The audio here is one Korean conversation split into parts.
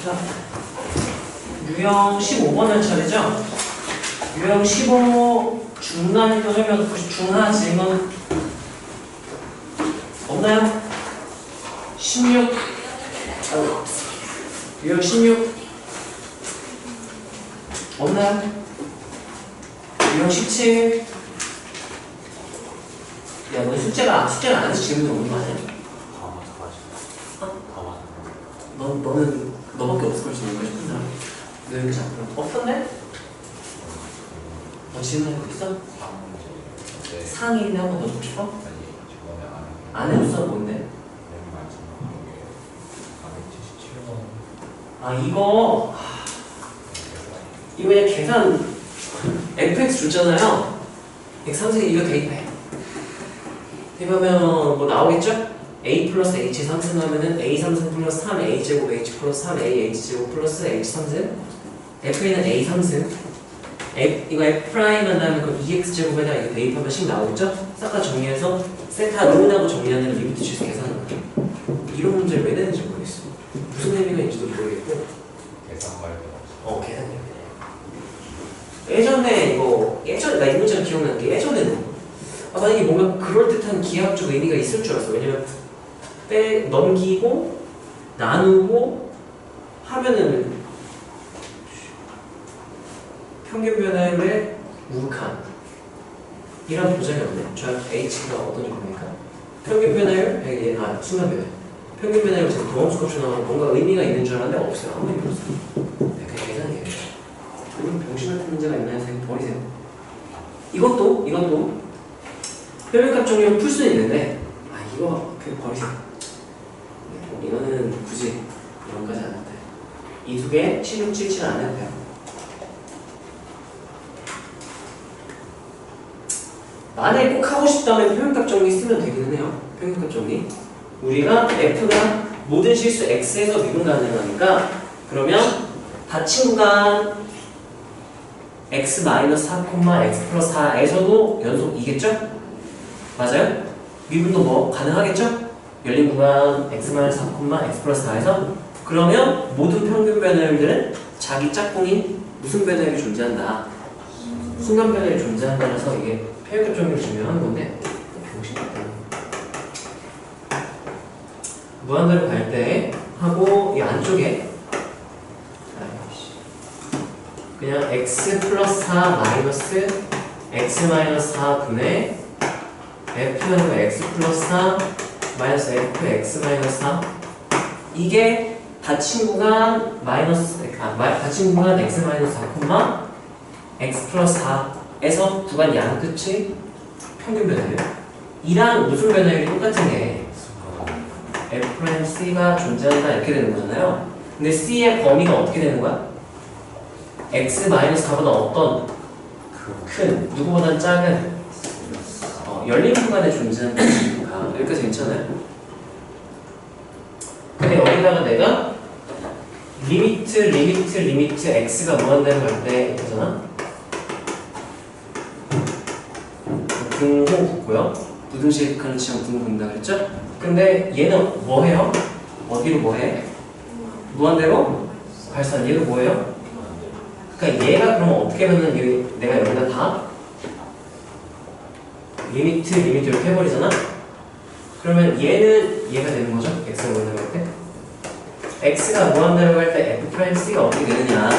자, 유형 15번을 차례죠? 유형 15 중난이도 설명 혹시 중하 질문 없나요? 16 유형 16 없나요? 유형 17 야, 너 숙제를 안 해서 질문 없는 거 아니야? 너는 너밖에 없을 걸 질문 싶은 사람. 너 여기 잡고 없었네? 너 질문할 거 있어? 상위 1위 한번 더 주고 싶어? 안 해줬어? 뭔데? 아 이거 그냥 계산 fx 줬잖아요. 상승 이거 대입해. 대입하면 뭐 나오겠죠? a 플러스 h 상승하면은 a 상승 플러스 3a 제곱 h 플러스 3a h 제곱 플러스 h 상승 f는 a 상승 이거 f 프라임 한 다음에 그 2x 제곱에다 이거 대입하면 식 나오겠죠? 싹 다 정리해서 세타 론하고 정리하는 리미트 주스 계산하는 거예요. 이런 문제를 왜 내는지 모르겠어. 무슨 의미가 있는지도 모르겠고 계산 말고 계산이요. 예전에 나 이 문제가 기억나는 게 예전에는 만약에 뭔가 그럴듯한 기하학적 의미가 있을 줄 알았어. 왜냐면 넘기고 나누고 하면은 평균 변화율의 우극한 이런 보장이 없네. 저 h가 어떤 이유입니까? 평균 변화율, 순간 변화율. 평균 변화율 지금 도함수 값이 나오면 뭔가 의미가 있는 줄 알았는데 없어요. 아무 의미 없어요. 그냥 계산이에요. 이건 병신 같은 문제가 있나요? 생각 버리세요. 이것도 표면값 정리를 풀 수는 있는데 이거 그냥 버리세요. 이거는 굳이 이런까지 안 해도 돼요. 이 두 개 7677 안 해도 돼요. 만약에 꼭 하고 싶다면 표면값 정리 쓰면 되기는 해요. 표면값 정리. 우리가 f가 모든 실수 x에서 미분 가능하니까 그러면 닫힌 구간 x-4, x 플러스 4에서도 연속 2겠죠? 맞아요? 미분도 뭐 가능하겠죠? 열린 구간 x-4, x 플러스 4에서 그러면 모든 평균 변화율들은 자기 짝꿍인 무슨 변화율이 존재한다. 순간 변화율이 존재한다라서 이게 표현값 정리를 증명하는 건데 병신 같다. 무한대로 갈 때 하고 이 안쪽에 그냥 x 플러스 4 마이너스 x 마이너스 4분의 f하고 x 플러스 4 마이너스 fx 마이너스 4 이게 닫힌 구간 닫힌 구간 x 마이너스 4, x 플러스 4에서 구간 양 끝이 평균 변화율 이랑 무슨 변화율이 똑같은 게 f'c가 존재한다 이렇게 되는 거잖아요. 근데 c의 범위가 어떻게 되는 거야? x-4보다 어떤 큰, 누구보다 작은 열린 구간에 존재하는 것이니까 여기까지 괜찮아요? 근데 여기다가 내가 리미트 x가 무한대로 갈 때 이거잖아? 등호 붙고요. 부등식하는 지점 등호 본다 그랬죠? 근데 얘는 뭐 해요? 어디로 뭐 해? 무한대로 발산 얘가 뭐예요? 그러니까 얘가 그러면 어떻게 하면은 내가 여기다 다 리미트 이렇게 해버리잖아? 그러면 얘는 얘가 되는 거죠? x가 무한대로 갈 때 x가 무한대로 갈 때 f'c가 어떻게 되느냐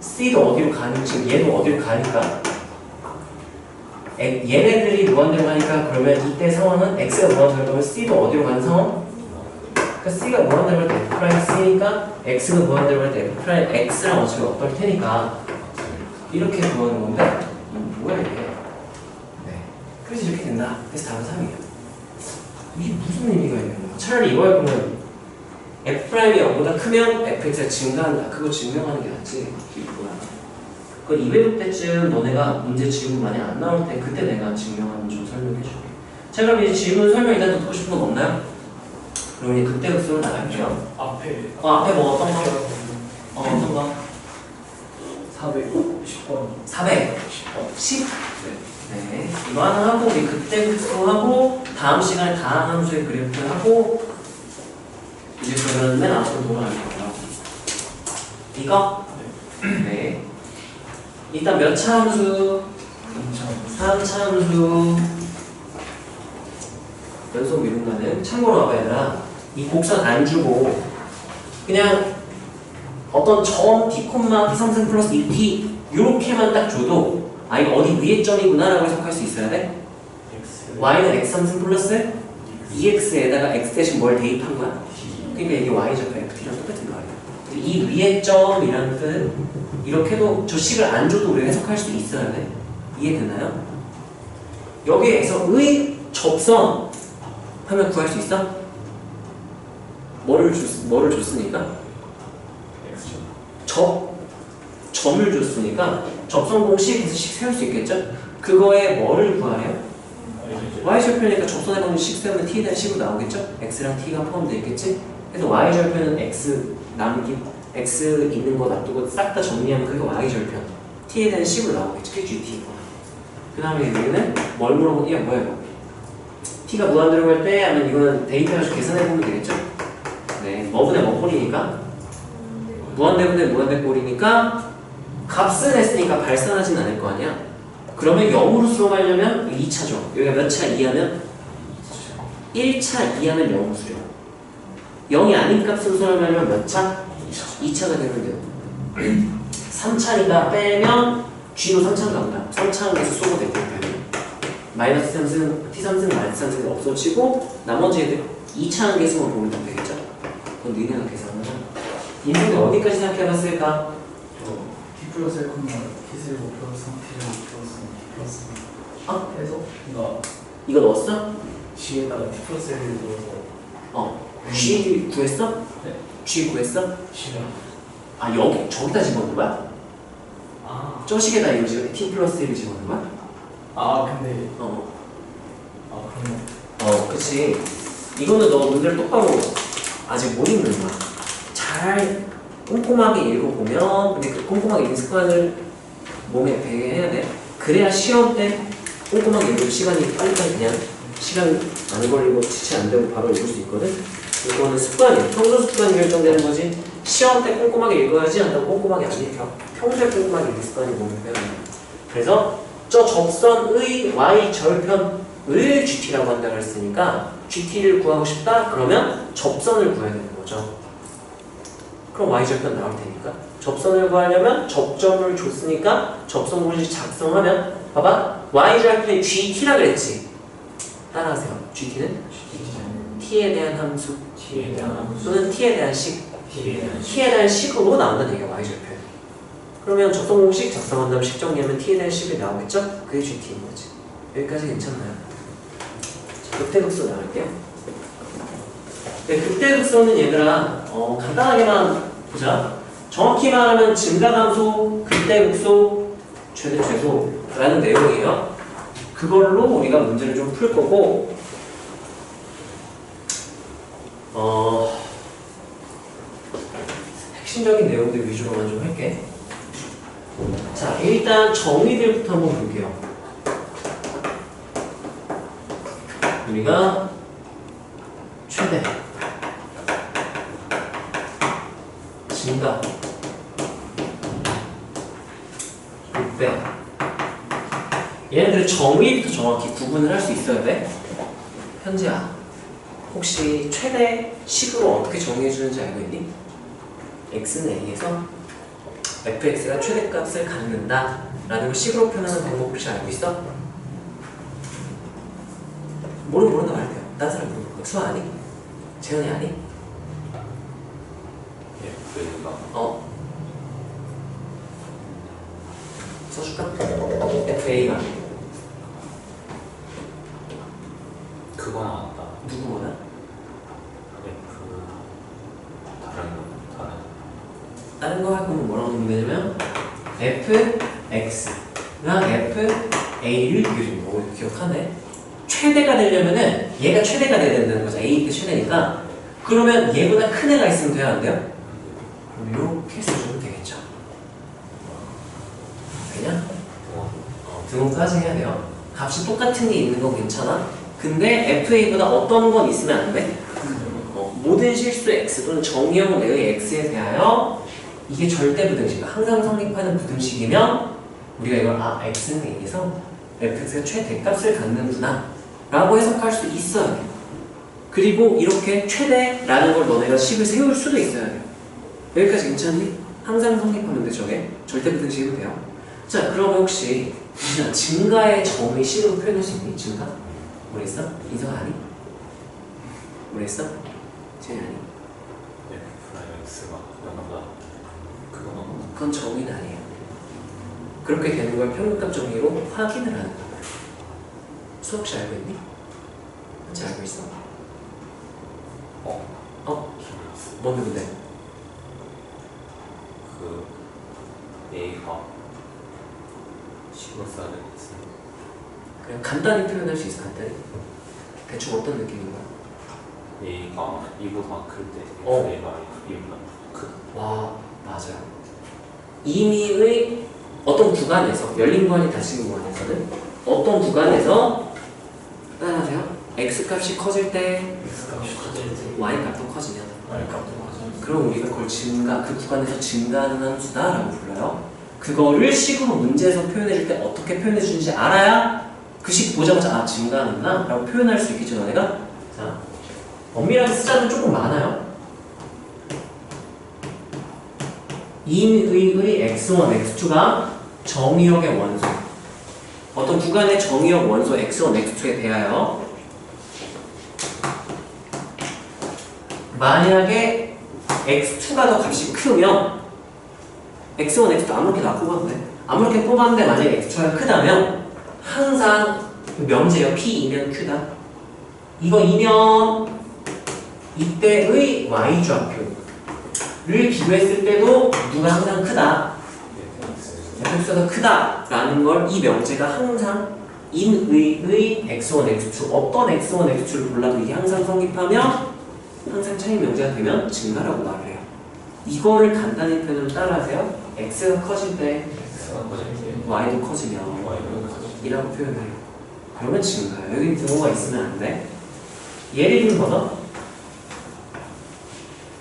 c도 어디로 가는 지금 얘도 어디로 가니까 얘네들이 무한대로 가니까 그러면 이때 상황은 x가 무한대로 가면 c도 어디로 가는 상황? 그러니까 c가 무한대로 갈 때 f'c니까 x가 무한대로 갈 때 f'x랑 어차피 어떨 테니까 이렇게 구하는 건데 뭐야 이게? 네. 그래서 이렇게 된다. 그래서 답은 3이에요. 이게 무슨 의미가 있는 거야? 차라리 이거 할 거면 f'이 0보다 크면 fx가 증가한다. 그거 증명하는 게 낫지. 이게 뭐야? 그 200일 때쯤 너네가 문제 질문 많이 안 나올 때 그때 내가 증명하는 좀 설명해 줄게. 자 그럼 이제 질문 설명 일단 듣고 싶은 건 없나요? 그럼 이제 그때 그 수로 나갈게요. 앞에 앞에 뭐 어떤 거? 어떤 거? 410번 400 10? 네. 이거 하나 하고 우리 그때 그 수로 하고 다음 시간에 다음 함수의 그래프 하고 이제 그러면 맨 앞으로 돌아갈 거예요. 이거? 네. 일단 몇 차 함수? 3차 함수. 연속 미분가는 참고로 봐봐 얘들아. 이 곡선 안 주고 그냥 어떤 점 d, t3승 플러스 2t 요렇게만 딱 줘도 아 이거 어디 위에 점이구나 라고 해석할 수 있어야 돼? y는 x3승 플러스 2x에다가 x 대신 뭘 대입한 거야? 그러니까 이게 y절편 ft랑 똑같은 거야. 이 위에 점이라는 뜻은 이렇게도 저 식을 안 줘도 우리가 해석할 수 있어야 돼. 이해되나요? 여기에서 의 접선 하면 구할 수 있어? 뭐를 줬으니까? 점을 줬으니까 접선 공식에서 식 세울 수 있겠죠? 그거에 뭐를 구하래요? y절편이니까 접선에 보면 식 세우면 t에 대한 식으로 나오겠죠? x랑 t가 포함되어 있겠지? 그래서 y절편은 x 있는 거 놔두고 싹 다 정리하면 그게 y절편 t에 대한 식으로 나오겠죠? 그게 gt. 그 다음에 여기는 뭘 물어보냐 뭐야 이거? t가 무한대로 갈 때 하면 이거는 데이터에서 계산해보면 되겠죠? 네, 뭐분의 뭐 꼴이니까 무한대분의 무한대 꼴이니까 값은 했으니까 발산하진 않을 거 아니야? 그러면 0으로 수렴하려면 2차죠. 여기가 몇 차 이하면? 1차 이하면 0으로 수렴. 0이 아닌 값으로 수렴하려면 몇 차? 2차가 되면 돼요. 3차니까 빼면 G로 3차가 간다. 3차는 계속 쏘고 되고 마이너스 3승, T3승, 마이너스 3승이 없어지고 나머지 애들 2차 계수만 보면 되겠죠? 그건 너희가 계산하면 인생을 어디까지 생각해봤을까? T 플러스 1, T0 플러스 3, T0 플러스 2 플러스 해서 그러니까 이거 넣었어? G에다가 T 플러스 1을 넣어서 G 구했어? 네. G 구했어? G가 아 여기 저기다 집어넣은 거야? 저 식에다 이거 지금 T 플러스 1을 집어넣은 거야? 근데 그러면 그치. 이거는 너 문제를 똑바로 아직 못 읽는 거야. 잘 꼼꼼하게 읽어보면 근데 그 꼼꼼하게 읽는 습관을 몸에 배게 해야 돼. 그래야 시험 때 꼼꼼하게 읽을 시간이 빨리빨리 그냥 시간 안 걸리고 지체 안 되고 바로 읽을 수 있거든. 이거는 습관이야. 평소 습관이 결정되는 거지. 시험 때 꼼꼼하게 읽어야지 한다고 꼼꼼하게 안 읽혀. 평소에 꼼꼼하게 읽는 습관이 몸에 배야 돼. 그래서 저 접선의 y절편을 gt라고 한다고 했으니까 gt를 구하고 싶다? 그러면 접선을 구해야 되는 거죠. 그럼 y절편 나올 테니까 접선을 구하려면 접점을 줬으니까 접선 공식 작성하면 봐봐 y절편이 gt라 그랬지. 따라하세요. gt는 t에 대한 함수 T에 대한 함수 또는 t에 대한 식 T에 대한 식으로 나온다는 얘기야 y절편. 그러면 접선 공식 작성한 다음 식 정리하면 t에 대한 식이 나오겠죠? 그게 gt인 거지. 여기까지 괜찮나요? 자, 극대극소 나갈게요. 네, 극대극소는 얘들아 간단하게만 보자. 정확히 말하면 증가함수, 극대극소, 최대최소라는 내용이에요. 그걸로 우리가 문제를 좀 풀 거고 핵심적인 내용들 위주로만 좀 할게. 자, 일단 정의들부터 한번 볼게요. 우리가 최대, 증가, 극대 얘네들의 정의부터 정확히 구분을 할 수 있어야 돼. 현지야, 혹시 최대 식으로 어떻게 정의해주는지 알고 있니? x는 a에서 fx가 최대값을 갖는다 라는 걸 식으로 표현하는 방법 혹시 알고 있어? 모른다 말해요. 딴 사람 모르는 거. 수아 아니? 재현이 아니? 써줄까? FA가 그거 나왔다. 누구보다? 다른 거 할 거면 뭐라고 넣으면 되냐면 fx랑 fa를 비교해주는 거. 기억하네? 최대가 되려면은 얘가 최대가 돼야 된다는 거죠. a 때 최대니까. 그러면 얘보다 큰 애가 있으면 돼야 안 돼요? 그럼 이렇게 써주면 되겠죠. 되냐? 등호까지 해야 돼요. 값이 똑같은 게 있는 거 괜찮아? 근데 FA보다 어떤 건 있으면 안 돼? 모든 모든 실수 x 또는 정의형 내의 x에 대하여 이게 절대 부등식, 항상 성립하는 부등식이면 우리가 이걸 x는 a에서 fx가 최대값을 갖는구나 라고 해석할 수 있어야 돼. 그리고 이렇게 최대라는 걸 너네가 식을 세울 수도 있어야 돼요. 여기까지 괜찮니? 항상 성립하면 돼. 저게 절대 부등식이도 돼요. 자, 그러면 혹시 증가의 정의 식으로 표현할 수 있니? 증가? 모르겠어? 인서가 아니? 모르겠어? 제이 아니? 네, 프라임 X가 연하다. 그건 정의는 아니에요. 그렇게 되는 걸 평균값 정의로 확인을 하는 거야. 수업 혹시 알고 있니? 혹시 알고 있어? 뭔데 근데? 그 A가 식으로 써야 되겠어. 그냥 간단히 표현할 수 있어. 간단히. 대충 어떤 느낌인 거야? A가 이보다 클 때 A가 B보다 크. 와, 맞아요. 임의의 어떤 구간에서, 열린 구간이 닫힌 구간에서는 어떤 구간에서 따라하세요? X값이 커질 때 X값이 커질 때 Y값도 커지면 Y값도 커질 때 그럼 우리가 그걸 증가, 그 구간에서 증가하는 함수다 라고 불러요. 그거를 식으로 문제에서 표현해줄 때 어떻게 표현해주는지 알아야 그 식 보자마자 증가하는구나 라고 표현할 수 있겠죠, 너네가? 자, 엄밀하게 쓰자면 조금 많아요. 임의의 x1, x2가 정의역의 원소, 어떤 구간의 정의역 원소 x1, x2에 대하여 만약에 x2가 더 값이 크면 x1, x2 아무렇게 나 뽑았는데 아무렇게 뽑았는데 만약에 x2가 크다면 항상 명제요 p이면 q다. 이거 이면 이때의 y좌표를 비교했을 때도 누가 항상 크다, fx가 더 크다 라는 걸 이 명제가 항상 인의의 x1, x2 어떤 x1, x2를 골라도 이게 항상 성립하면 항상 차이 명제가 되면 증가라고 말을 해요. 이거를 간단히 표현하면 따라하세요. x가 커질 때 X가 커질 때 y도 커지면 Y가 커질 이라고 표현해요. 그러면 증가요. 여기 등호가 있으면 안 돼. 예를 들면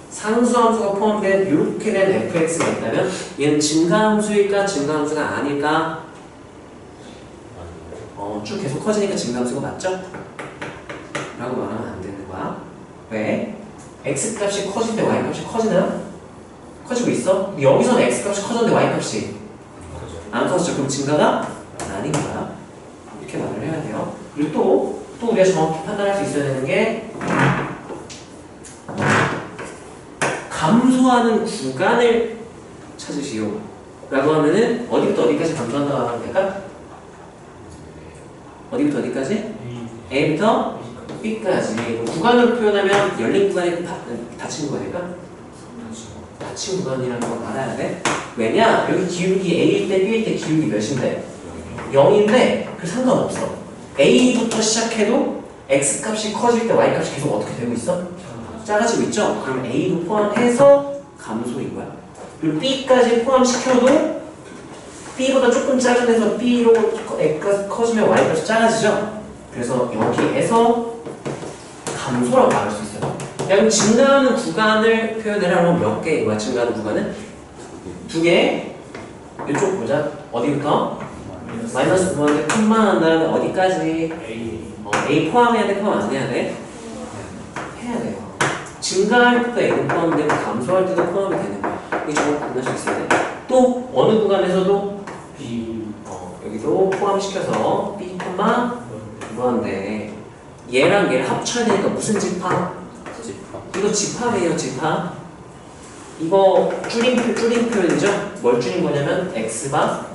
상수함수가 포함된 이렇게 된 fx가 있다면 얘는 증가함수일까 증가함수가 아닐까? 쭉 계속 커지니까 증가함수가 맞죠? 라고 말하면 안 되는 거야. 왜? x값이 커질 때 y값이 커지나요? 커지고 있어? 여기서는 x값이 커졌는데 y값이 안 커졌죠? 그럼 증가가 아닌 거야. 이렇게 말을 해야 돼요. 그리고 또 우리가 정확히 판단할 수 있어야 되는 게 감소하는 구간을 찾으시오 라고 하면은 어디부터 어디까지 감소한다고 하면 될까? 어디부터 어디까지? A부터 B까지. 구간으로 표현하면 열린 구간이 닫힌 구간일까? 닫힌 구간이라는 걸 알아야 돼. 왜냐? 여기 기울기 A일 때 B일 때 기울기 몇인데? 0인데 그 상관없어. A부터 시작해도 X값이 커질 때 Y값이 계속 어떻게 되고 있어? 작아지고 있죠? 그럼 A도 포함해서 감소인 거야. 그리고 B까지 포함시켜도 B보다 조금 작은 데서 B로 X가 커지면 Y값이 작아지죠? 그래서 여기에서 감소라고 말할 수 있어요. 그냥 증가하는 구간을 표현하려면 몇 개인 거야? 증가하는 구간은? 2개. 이쪽 보자. 어디부터? 마이너스 구간인데 콤마 한 다음에 어디까지? A 포함해야 돼? 포함 안 해야 돼? 해야 돼요. 증가할 때도 A는 포함되고 감소할 때도 포함이 되는 거야. 이게 정확히 만날 수 있어야 돼. 또 어느 구간에서도 B 여기도 포함시켜서 B, 무한대 얘랑 얘를 합쳐야 되니까 무슨 집합? 이거 집합이에요. 집합. 이거 줄인 표현이죠. 뭘 줄인 거냐면 x가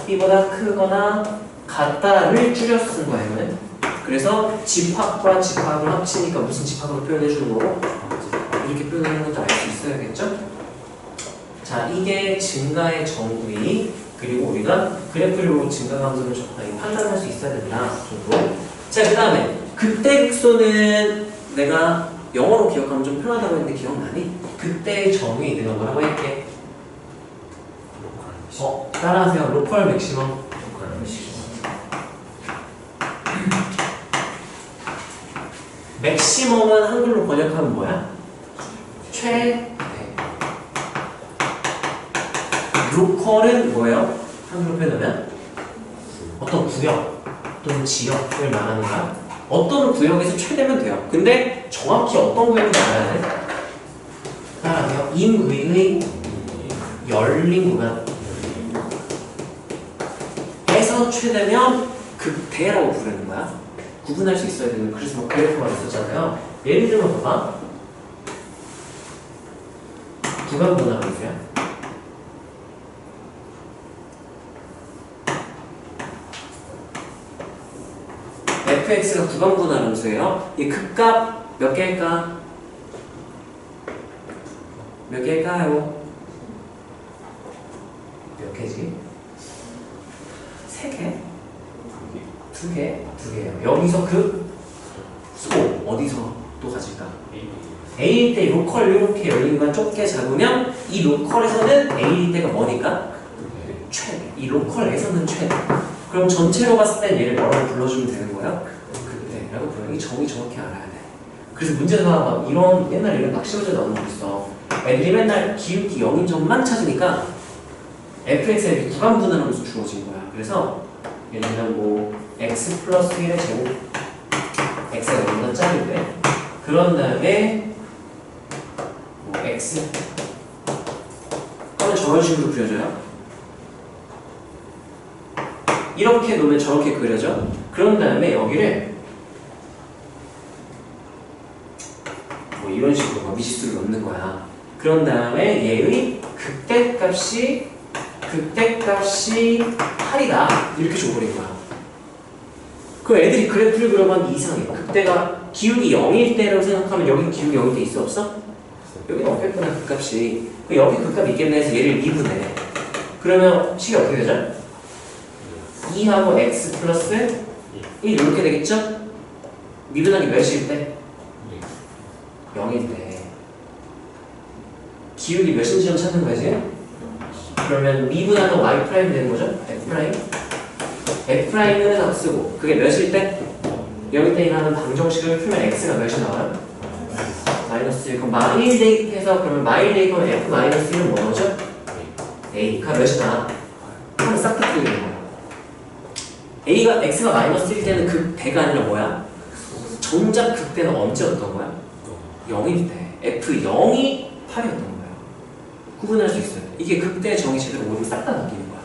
b보다 크거나 같다를 줄여서 쓴 거예요. 이거는. 그래서 집합과 집합을 합치니까 무슨 집합으로 표현해 주는 거고 이렇게 표현하는 것도 알 수 있어야겠죠. 자, 이게 증가의 정의. 그리고 우리가 그래프로 증가 감소를 적당히 판단할 수 있어야 된다 정도. 자, 그 다음에 그때 극소는 내가 영어로 기억하면 좀 편하다고 했는데 기억나니? 그때의 정의 내가 뭐라고 할게? 따라하세요. 로컬 맥시멈. 맥시멈은 한글로 번역하면 뭐야? 최대. 로컬은 뭐예요? 한글로 표현하면 어떤 구역 또는 지역을 말하는 거야. 어떤 구역에서 최대면 돼요. 근데 정확히 어떤 구역인지 알아야 돼. 따라하세요. 임의의 열린 구간에서 최대면 극대라고 부르는 거야. 구분할 수 있어야 되는. 그래서 뭐 그래프가 있었잖아요. 예를 들면 봐봐. 구간 분할하세요. fx가 구간 분할 함수예요. 이 극값 몇 개일까? 몇 개일까요? 몇 개지? 3개? 2개? 2개예요. 여기서 소 어디서 또 가질까? A일 때 로컬 이렇게 열린 건 좁게 잡으면 이 로컬에서는 A일 때가 뭐니까? 최대. 이 로컬에서는 최대. 그럼 전체로 봤을 땐 얘를 뭐라고 불러주면 되는 거야? 그때라고 불러. 이 정의 정확히 알아야 돼. 그래서 문제가 막 이런 옛날에 이런 낚시 문제 나오는 거 있어. 애들이 맨날 기울기 0인 점만 찾으니까 fx에 구간 분할하면서 주어진 거야. 그래서 예를 들면 뭐 x 플러스 1의 제곱 x가 0보다 작을 때 그런 다음에 뭐 x 그러면 저런 식으로 그려져요. 이렇게 놓으면 저렇게 그려져. 그런 다음에 여기를 뭐 이런 식으로 미지수를 넣는 거야. 그런 다음에 얘의 극대값이 8이다 이렇게 줘버린 거야. 그 애들이 그래프를 그려봤는데 이상해. 극대가 기울기 0일 때라고 생각하면 여기 기울기 0일 때 있어 없어? 여기는 없겠구나 극값이. 여기 극값 있겠네 해서 얘를 미분해. 그러면 식이 어떻게 되죠? 2하고 x 플러스 1 이렇게 되겠죠? 미분하기 몇일 때? 0일 때. 기울기 몇인지 좀 찾는 거지? 그러면 미분하면 y 프라임 되는 거죠? f 프라임. f 프라임은 안 쓰고 그게 몇일 때? 0일 때 일하는 방정식을 풀면 x가 몇이 나와요? 마이너스 1. 그럼 마일 대입해서 그러면 마일 대입하면 f 마이너스 1은 뭐죠? a가 몇이 나와? 하면 싹 다 풀리는 거야. A가 X가 마이너스 1 때는 극대가 아니라 뭐야? 정작 극대는 언제였던 거야? 0일 때 F0이 8이었던 거야. 구분할 수 있어요. 이게 극대 정의 제대로 모르면 싹 다 바뀌는 거야.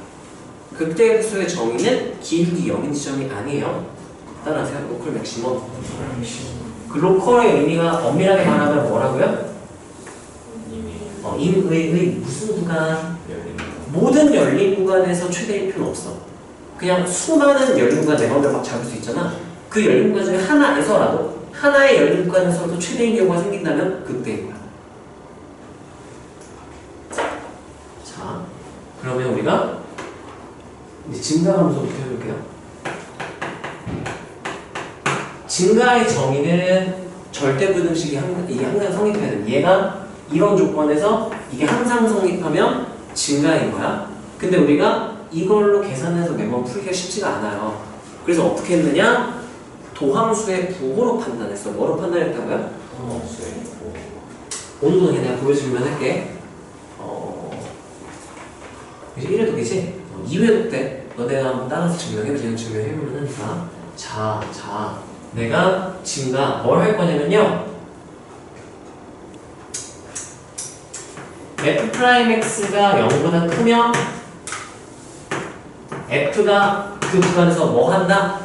극대수의 정의는 기울기 0인 지점이 아니에요. 따라하세요. 로컬 맥시멈. 그 로컬의 의미가 엄밀하게 말하면 뭐라고요? 임의의 무슨 구간? 모든 열린 구간에서 최대일 필요는 없어. 그냥 수많은 열린 구간 내 맘대로 막 잡을 수 있잖아. 그 열린 구간 중에 하나에서라도 하나의 열린 구간에서도 최대인 경우가 생긴다면 극대인 거야. 자, 그러면 우리가 이제 증가함수부터 해볼게요. 증가의 정의는 절대부등식이 이게 항상 성립해야 돼. 얘가 이런 조건에서 이게 항상 성립하면 증가인 거야. 근데 우리가 이걸로 계산해서 매번 풀기가 쉽지가 않아요. 그래서 어떻게 했느냐? 도함수의 부호로 판단했어. 뭐로 판단했다고요? 도함수의 부호. 오늘도 그냥 내가 보여주면 할게. 이제 1회독이지? 2회독 때 너네가 한번 따라서 증명해보면 하니까. 자, 내가 증가 뭘 할 거냐면요. f'x가 0보다 크면 f가 그 구간에서 뭐 한다?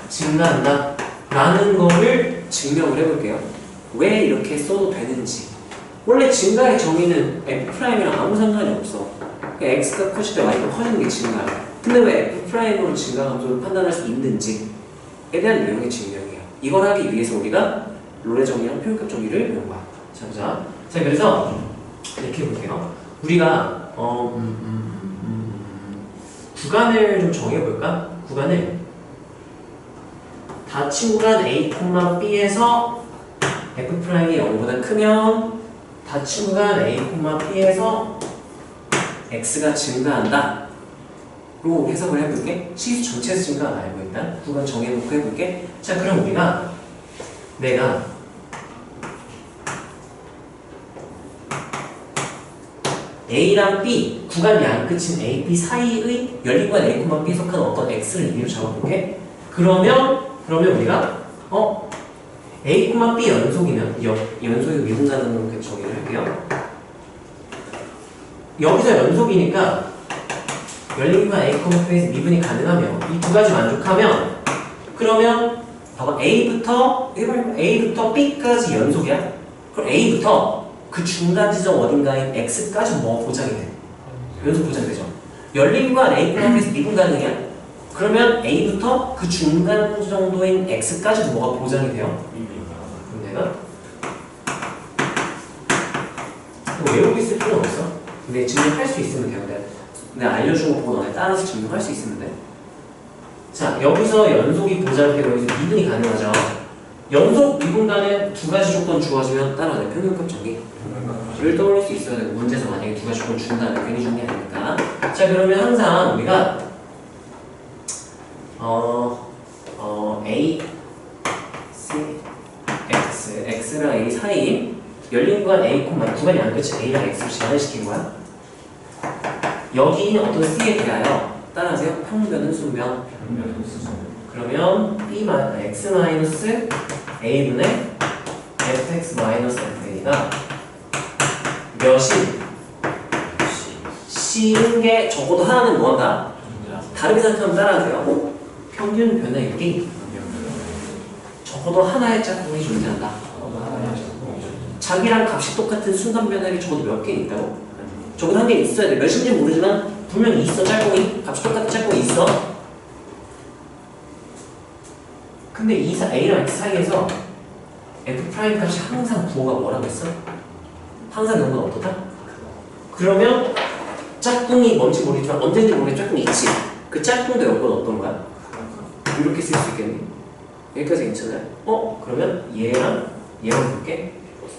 증가한다 라는 거를 증명을 해볼게요. 왜 이렇게 써도 되는지. 원래 증가의 정의는 f'이랑 아무 상관이 없어. x가 커질 때 y가 커지는 게 증가야. 근데 왜 f'으로 증가 감소를 판단할 수 있는지에 대한 내용의 증명이에요. 이걸 하기 위해서 우리가 롤의 정의랑 표현값 정의를 배운 거야. 자, 그래서 이렇게 해볼게요. 우리가 구간을 좀 정해볼까? 구간을 닫힌 구간 A, B에서 F'이 0보다 크면 닫힌 구간 A, B에서 X가 증가한다 로 해석을 해볼게. 시수 전체에서 증가 안 알고 일단 구간 정해놓고 해볼게. 자, 그럼 우리가 내가 A랑 B, 구간 양끝인 A, B 사이의 열린 구간 A, B 속한 어떤 X를 의미로 잡아볼게. 그러면 우리가 A, B 연속이면 연속이 미분가는 그 정의를 할게요. 여기서 연속이니까 열린 구간 A, B에서 미분이 가능하며 이 두 가지 만족하면 그러면 봐봐 A부터 B까지 연속이야. 그럼 A부터 그 중간 지점 어딘가인 X까지 뭐 보장이 돼? 연속 보장이 되죠. 열린 구간 A, B에서 미분 가능이야. 그러면 A부터 그 중간 정도인 X까지도 뭐가 보장이 돼요? 그럼 내가 뭐 외우고 있을 필요는 없어. 근데 증명할 수 있으면 돼요. 내가 알려준 거 보고 너네 따라서 증명할 수 있으면 돼. 자, 여기서 연속이 보장되고 여기서 미분이 가능하죠. 연속 미분간에 두 가지 조건 주어지면 따라내 평균값 정의를 떠올릴 수 있어야 되고 문제에서 만약에 두 가지 조건 준다면 괜히 준 게 아니니까. 자, 그러면 항상 우리가 A, C, X, X랑 A 사이 열린 구간 A, 구간이 안 끝이 A랑 X를 제한시킨 거야. 여기 있는 어떤 C에 대하여 따라하세요. 평면은 순면. 그러면 X-A분의 fx-fa가 몇이 C인 게 적어도 하나는 뭐한다? 다르게 생각하면 따라하세요. 평균 변화율이 적어도 하나의 짝꿍이 존재한다. 자기랑 값이 똑같은 순간 변화율이 적어도 몇 개 있다고? 적어도 한 개 있어야 돼. 몇인지 모르지만 분명히 있어. 짝꿍이 값이 똑같은 짝꿍이 있어. 근데 이 A랑 X 사이에서 F' 값이 항상 부호가 뭐라고 했어? 항상 연구는 어떻다? 그러면 짝꿍이 뭔지 모르겠지만 언제인지 모르겠지만 짝꿍이 있지. 그 짝꿍도 연구는 어떤 거야? 이렇게 쓸 수 있겠니? 여기까지 괜찮아요? 그러면 얘랑 볼게.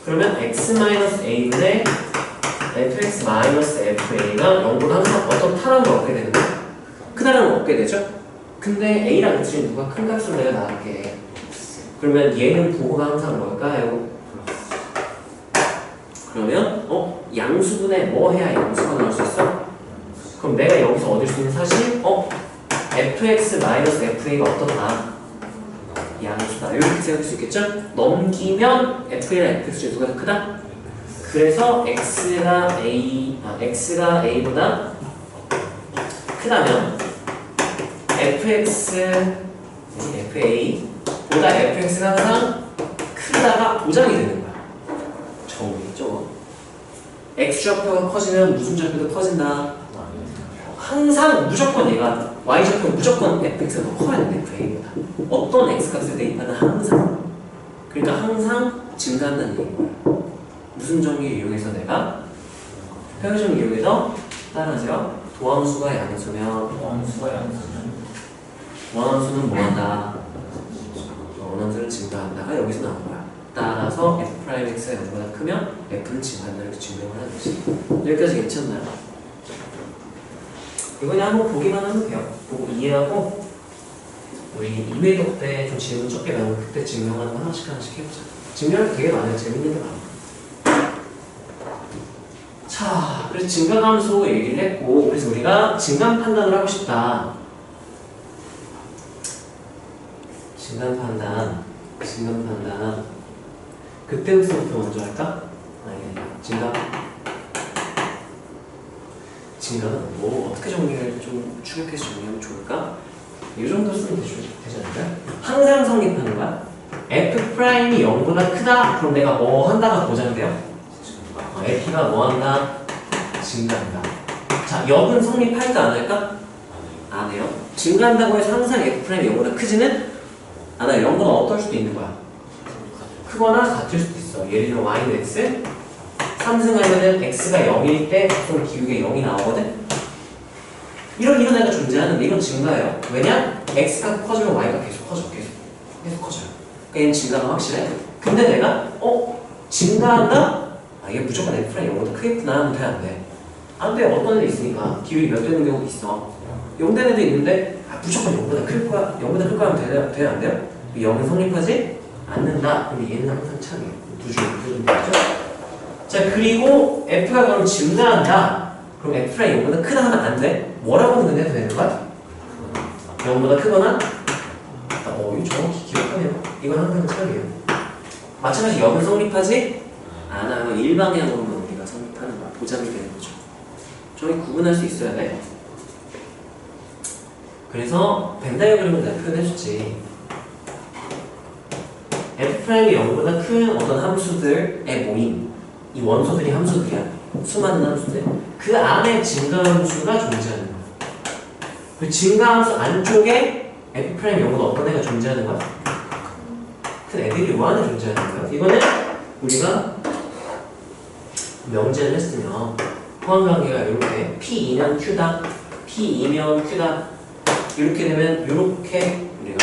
그러면 x-a분의 fx-fa가 연구는 항상 어떤 타락을 얻게 되는 거야? 크다라는 걸 얻게 되죠? 근데 A랑 X 중에 누가 큰 값으로 내가 나갈게. 그러면 얘는 부호가 항상 뭘까요? 그러면 양수분의 뭐 해야 양수가 나올 수 있어? 그럼 내가 여기서 얻을 수 있는 사실 fx-fa가 어떻다? 양수다. 이렇게 생각할 수 있겠죠? 넘기면 f랑 fx 중에 누가 더 크다? 그래서 x가 a보다 크다면 fa보다 fx가 항상 크다가 보장이 되는 거야. 정의죠. x좌표가 커지면 무슨 좌표도 커진다. 항상 무조건 얘가 y좌표 무조건 fx가 더 커야 돼. fa보다. 어떤 x값을 대입하든 항상. 그러니까 항상 증가한다는 얘기예요. 무슨 정의를 이용해서 내가 평균 이용해서 따라하세요. 도함수가 양수면 원함수는 뭐한다? 원함수는 증가한다가 여기서 나온 거야. 따라서 f'x가 0보다 크면 f는 증가한다 이렇게 증명을 하는 거지. 여기까지 괜찮나요? 이거 그냥 한번 보기만 하면 돼요. 보고 이해하고 우리 2회독 때 좀 질문 적게 나오면 그때 증명하는 거 하나씩 해보자. 증명할 게 되게 많아요. 재밌는 게 많아요. 자, 그래서 증가함수 얘기를 했고 그래서 우리가 증감 판단을 하고 싶다. 증감 판단 그때부터 먼저 할까? 증감은 뭐 어떻게 정리를 좀 추격해서 정리하면 좋을까? 이 정도 쓰면 되지 않을까요? 항상 성립하는 거야. F'이 0보다 크다. 그럼 내가 뭐 한다가 보장돼요? F가 뭐 한다? 증가한다. 자, 역은 성립할까 안 할까? 안 해요. 증가한다고 해서 항상 F'이 0보다 크지는 않아요. 0보다 어떨 수도 있는 거야. 크거나 같을 수도 있어. 예를 들어 Y는 X 상승하면은 X가 0일 때 보통 기울기가 0이 나오거든? 이런 애가 존재하는데 이건 증가예요. 왜냐? X가 커지면 Y가 계속 커져요. 그러니까 얘는 증가가 확실해. 근데 내가 증가한다? 이게 무조건 F랑 0보다 크겠구나 하면 돼, 안 돼? 안 돼. 어떤 애도 있으니까 기울기 몇 되는 경우도 있어. 0 되는 애도 있는데 무조건 0보다 클 거야. 0보다 클 거야 하면 돼, 안 돼요? 0은 성립하지 않는다. 근데 얘는 항상 참이에요. 두 줄 되죠? 자, 그리고 f가 그럼 증가한다. 그럼 f랑 0보다 크다 하면 안 돼. 뭐라고 근데 해도 되는 거야? 0보다 크거나? 이거 정확히 기억하네요. 이건 항상 참이에요. 마찬가지 0은 성립하지 않아요. 일방향으로만 우리가 성립하는 거야. 보장이 되는 거죠. 저희 구분할 수 있어야 돼. 그래서 벤 다이어그램을 내가 표현해줬지. f'이 0보다 큰 어떤 함수들의 모임. 이 원소들이 함수들이야. 수많은 함수들. 그 안에 증가함수가 존재하는 거야. 그 증가함수 안쪽에 f' 0보다 어떤 애가 존재하는 거야? 큰 애들이 요 안에 존재하는 거야. 이거는 우리가 명제를 했으면 포함관계가 이렇게 P2면 Q다, P2면 Q다 이렇게 되면 이렇게 우리가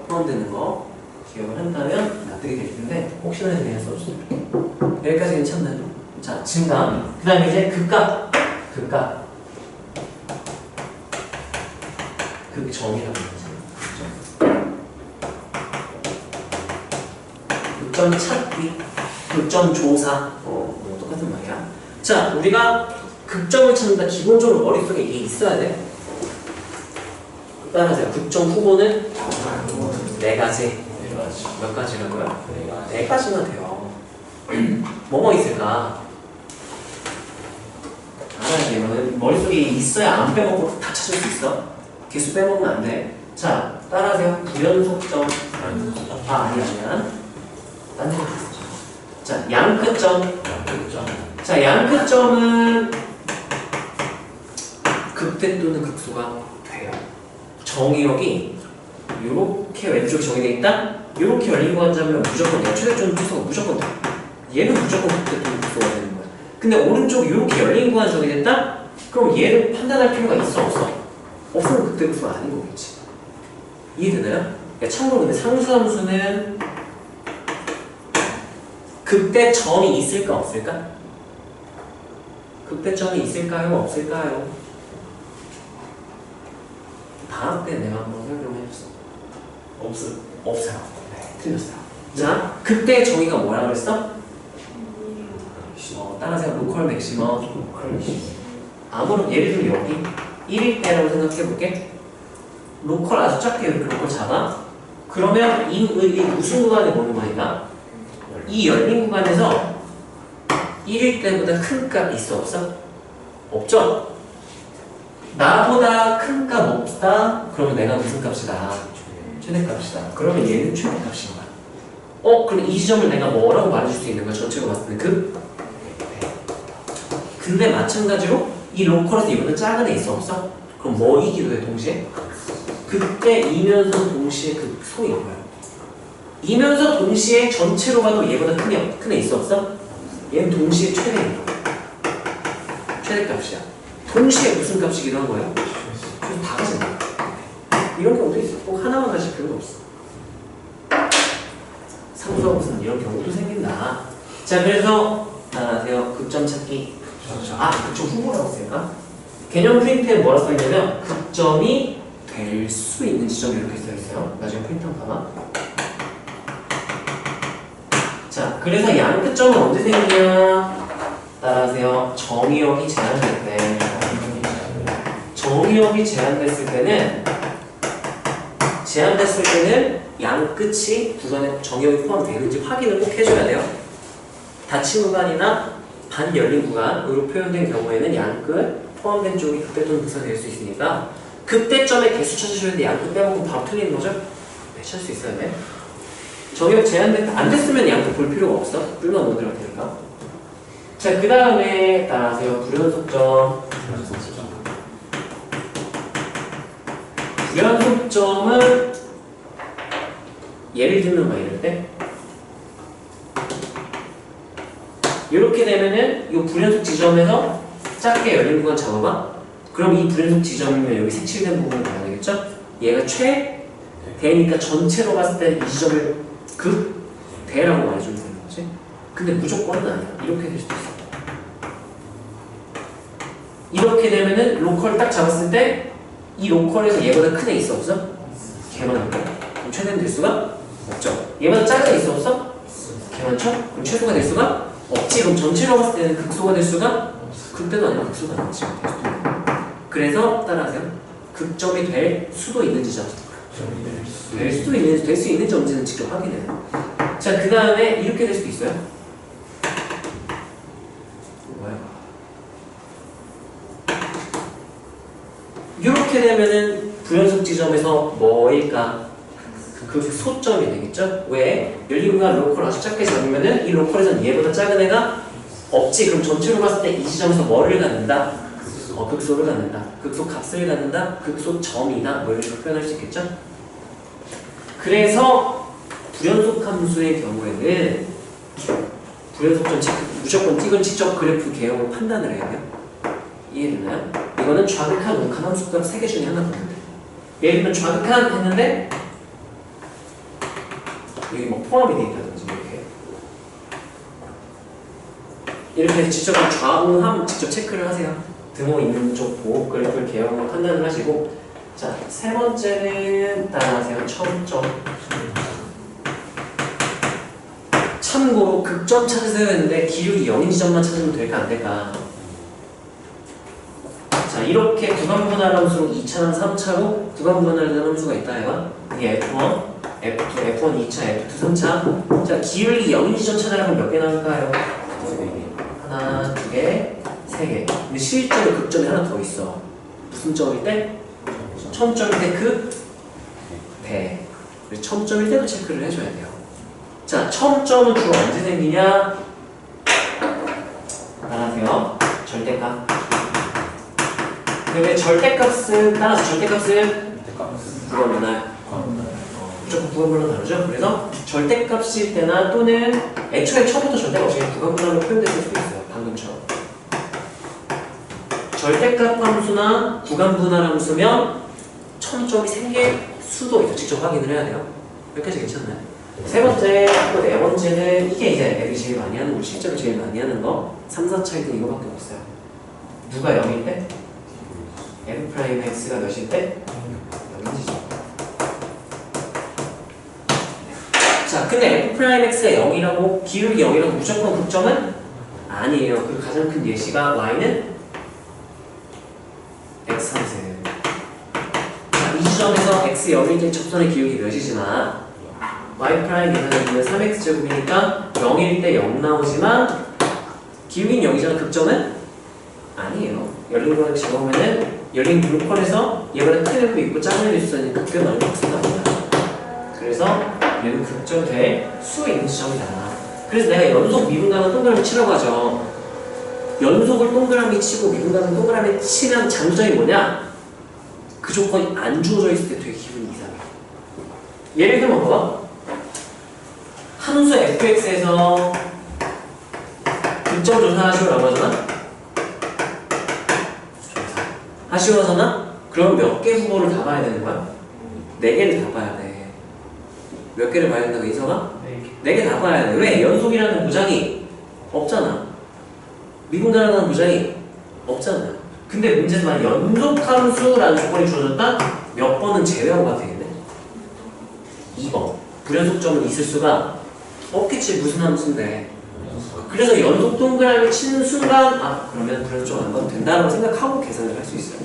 포함되는 거 기억을 한다면 납득이 될 텐데 혹시나 그냥 써주세요. 여기까지 괜찮나요? 자, 증가. 그 다음에 이제 극값. 극점이라고 하죠. 극점 찾기, 극점 조사. 똑같은 말이야. 자, 우리가 극점을 찾는다. 기본적으로 머릿속에 이게 있어야 돼. 따라하세요. 극점 후보는 네 가지. 몇 가지라고요? 네 가지나 돼요. 뭐뭐 있을까? 알아야 돼. 이거는 머릿속에 있어야 안 빼먹고 다 찾을 수 있어. 개수 빼먹으면 안 돼. 자, 따라하세요. 부연속점. 아니야. 딴 데로 갔어. 자, 양끝점. 자, 양끝점은 극대 또는 극소가 돼요. 정의역이 이렇게 왼쪽이 정의되어 있다? 이렇게 열린 거 한자면 무조건 돼요. 최대점 투소가 무조건 돼. 얘는 무조건 극대 또는 극소가 되는 거야. 근데 오른쪽 이렇게 열린 구간 정의됐다? 그럼 얘를 판단할 필요가 있어 없어? 없으면 극대 극소가 아닌 거겠지. 이해되나요? 그러니까 참고로 근데 상수함수는 극대점이 있을까 없을까? 극대점이 있을까요? 없을까요? 다음 때 내가 한번 설명해줬어. 없어요. 네, 틀렸어요. 자, 극대의 정의가 뭐라 그랬어? 따라서 로컬 맥시멈. 아무런 예를 들면 여기 1일 때라고 생각해볼게. 로컬 아주 작게 이렇게 로컬 잡아. 그러면 이 무슨 구간에 보는 거니까? 이 열린 구간에서 1일 때보다 큰 값 있어 없어? 없죠? 나보다 큰 값 없다? 그러면 내가 무슨 값이다? 최대값이다. 그러면 얘는 최대값인 거야. 그럼 이 지점을 내가 뭐라고 말해줄 수 있는 거야? 전체로 봤을 때 근데 마찬가지로 이 로컬에서 이보다 작은 애 있어 없어? 그럼 뭐이기도 해 동시에? 극대이면서 동시에 극소인 거야. 이면서 동시에 전체로 봐도 얘보다 큰 애 있어 없어? 얘는 동시에 최대인 거야. 최대값이야. 동시에 무슨 값이기도 한 거예요? 그래서 다 가진 거야. 이런 경우도 있어. 꼭 하나만 가질 필요도 없어. 상수하고서는 이런 경우도 생긴다. 자, 그래서 따라하세요. 극점 찾기. 극점 후보라고 쓸까? 개념 프린트에 뭐라 써있냐면 극점이 될 수 있는 지점이 이렇게 써있어요. 나중에 프린트 한번 봐봐. 자, 그래서 양끝점은 언제 생기냐? 따라하세요. 정의역이 제한될 때. 정의역이 제한됐을 때는 양끝이 구간에 정의역이 포함되는지 확인을 꼭 해줘야 돼요. 닫힌 구간이나 반 열린 구간으로 표현된 경우에는 양끝 포함된 쪽이 극대 또는 극소가 될 수 있으니까 극대점의 개수 찾으셔야 돼. 양끝 빼먹고 바로 틀리는 거죠? 네, 찾을 수 있어야 돼. 정의역 제한됐다. 안 됐으면 양끝 볼 필요가 없어. 뿔만 못 들어갈 테니까. 자, 그 다음에 따라하세요. 불연속점. 불연속점은 예를 들면 막 이럴 때 이렇게 되면은 이 불연속 지점에서 작게 열린 구간 잡아봐. 그럼 이 불연속 지점이면 여기 색칠된 부분을 봐야 되겠죠? 얘가 최대니까 전체로 봤을 때 이 지점을 극대라고 말해주면 되는 거지. 근데 무조건은 아니야. 이렇게 될 수도 있어. 이렇게 되면은 로컬 딱 잡았을 때 이 로컬에서 얘보다 큰 애 있어 없어? 걔만 있고 최대는 될 수가 없죠. 얘보다 작은 있어 없어? 개 많죠? 그럼 최소가 될 수가 없지. 그럼 전체로 봤을 때는 극소가 될 수가 극대도 아니고 극소가 아니지. 그래서 따라하세요. 극점이 될 수도 있는 지점. 될 수도 있는, 될 수 있는 점지는 직접 확인해요. 자, 그 다음에 이렇게 될 수도 있어요. 뭐야? 이렇게 되면은 부연속 지점에서 뭐일까? 그 소점이 되겠죠? 왜? 열린 공간 로컬 아주 작게 잡으면은 이 로컬에서는 얘보다 작은 애가 없지. 그럼 전체로 봤을 때 이 지점에서 뭐를 갖는다? 극소를 갖는다. 극소 값을 갖는다. 극소 점이다. 뭐 이런 식으로 표현할 수 있겠죠? 그래서 불연속 함수의 경우에는 불연속점 체크 무조건 이건 직접 그래프 개형을 판단을 해야 돼요. 이해되나요? 이거는 좌극한, 우극한 함수값 3개 중에 하나 보면 돼. 예를 들면 좌극한 했는데 여기 뭐 포함이 돼 있다든지 이렇게 해서 직접 좌우함 직접 체크를 하세요. 등호 있는 쪽 보고 그래프를 개형을 판단을 하시고 자, 세 번째는 따라하세요. 처음점. 참고로 극점 찾으세요 했는데 기울기 0인 지점만 찾으면 될까 안 될까? 자, 이렇게 구간분할 함수로 2차랑 3차로 구간분할되는 함수가 있다 해봐. 이게 F1, F2, F1 2차, F2 3차. 자, 기울기 0인 지점 찾으려면 몇 개 나올까요? 하나, 두 개, 세 개. 근데 실제로 극점이 하나 더 있어. 무슨 점일 때? 첨점일 때 그 대. 첨점일 때도 체크를 해줘야 돼요. 자, 첨점은 주로 언제 생기냐? 따라하세요. 절대값. 근데 절대값은 따라서 절대값은 구간분할. 무조건 구간분할로 다르죠? 그래서 절대값일 때나 또는 애초에 처음부터 절대가 없이 구간분할로 표현될 수도 있어요. 방금처럼. 절대값 함수나 구간분할 함수면 첨점이 생길 수도 있죠. 직접 확인을 해야 돼요. 여기까지 괜찮나요? 세 번째, 또 네 번째는 이게 이제 애들이 제일 많이 하는 거, 실제로 제일 많이 하는 거 3, 4차일 때 이거밖에 없어요. 누가 0일 때? F'X가 몇일 때? 0이지. 자, 근데 F'X가 0이라고 기울기 0이라고 무조건 극점은 아니에요. 그 가장 큰 예시가 Y는 X 함수예요. 자, 이 지점에서 X 0일 때 접선의 기울기 몇이지만 Y 예상해주면 3X제곱이니까 0일 때 0 나오지만 기울기는 0이지만 극점은 아니에요. 열린 거를 집어오면은 열린 물건에서 얘보다 큰 애도 있고 작은 애도 있으니 극변 넓은 극수가 아니다. 그래서 얘는 극점 될 수 있는 지점이다. 그래서 내가 연속 미분간은 동그라미 치라고 하죠. 연속을 동그라미 치고 미분간은 동그라미 치면 장점이 뭐냐? 그 조건이 안 주어져 있을 때 되게 기분이 이상해. 예를 들면 봐봐. 함수 fx에서 극점 조사하시오라고 하잖아? 하시오잖아? 그럼 몇 개 후보를 다 봐야 되는 거야? 4개를 다 봐야 돼. 몇 개를 봐야 된다고 이서가? 4개 다 봐야 돼. 왜? 연속이라는 보장이 없잖아. 미분간이라는 보장이 없잖아. 근데 문제는 만약 연속함수라는 조건이 주어졌다? 몇 번은 제외하고 가도 되겠네? 2번. 불연속점은 있을 수가 없겠지. 무슨 함수인데. 그래서 연속 동그라미 치는 순간 그러면 불연속점 안 가도 된다고 생각하고 계산을 할 수 있어요.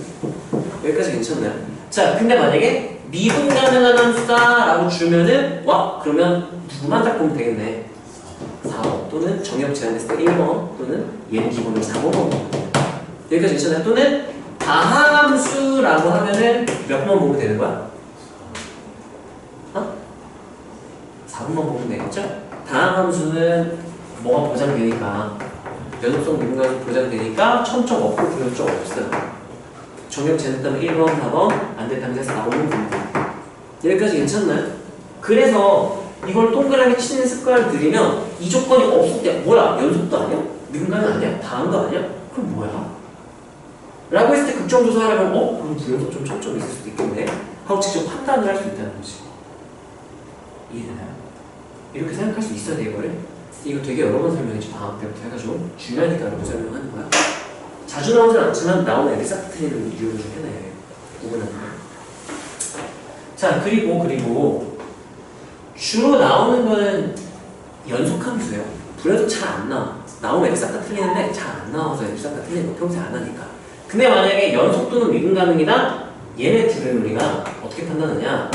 여기까지 괜찮나요? 자, 근데 만약에 미분 가능한 함수다 라고 주면은 그러면 누구만 딱 보면 되겠네. 4번 또는 정역 제한했을 때 1번 또는 얘는 기본으로 4번 여기까지 괜찮아요? 또는 다함수라고 하면은 몇 번만 보면 되는 거야? 4번만 보면 되겠죠? 다함수는 뭐가 보장되니까 연속성 미분간이 보장되니까 첨점 없고 불연속 없어요. 정역 제한했다면 1번, 4번 안 됐다면 4번은 보면 돼요. 여기까지 괜찮나요? 그래서 이걸 동그라미 치는 습관을 들이면 이 조건이 없을 때 뭐야? 연속도 아니야? 미분간은 아니야? 다함도 아니야? 그럼 뭐야? 라고 했을 때 극점 조사하려면 그럼 불연속점 첨점이 있을 수도 있겠네 하고 직접 판단을 할 수 있다는 거지. 이해되나요? 이렇게 생각할 수 있어야 돼 이거를. 이거 되게 여러 번 설명했지. 방학 때부터 해가지고 중요하니까 여러 번 설명하는 거야. 자주 나오진 않지만 나오는 애들 싹 틀리는 이유를 좀 해놔요. 구분하는 거. 자, 그리고 주로 나오는 거는 연속함수예요. 불연속 잘 안 나와. 나오면 애들 싹 다 틀리는데 잘 안 나와서 애들 싹 다 틀리는 거 평소에 안 하니까. 근데 만약에 연속 또는 미분 가능이다? 얘네 둘을 우리가 어떻게 판단하냐?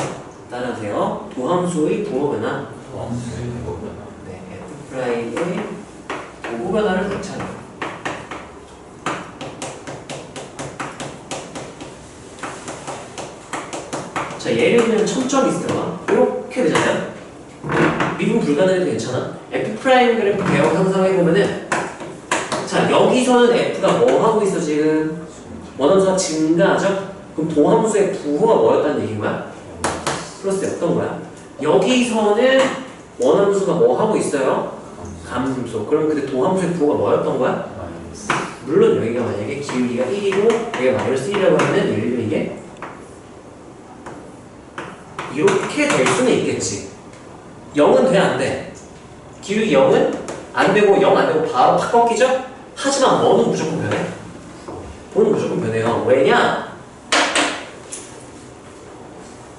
따라하세요. 도함수의 부호 변화. 네, F'의 부호 변화를 관찰해요. 자, 예를 들면 1000점 있을 때가 이렇게 되잖아요. 미분 불가능해도 괜찮아. F' 그래프 배역 상상해보면은 자, 여기서는 F가 뭐 하고 있어 지금? 원함수가 증가하죠? 그럼 도함수의 부호가 뭐였다는 얘기인 거야? 플러스였던 거야. 여기서는 원함수가 뭐 하고 있어요? 감소. 그럼 근데 도함수의 부호가 뭐였던 거야? 물론 여기가 만약에 기울기가 1이고 여기가 마이너스 1이라고 하면 예를 들면 이게 이렇게 될 수는 있겠지. 0은 돼, 안 돼? 기울기 0은 안 되고 0 안 되고 바로 팍 꺾이죠? 하지만 뭐는 무조건 변해? 뭐는 무조건 변해요. 왜냐?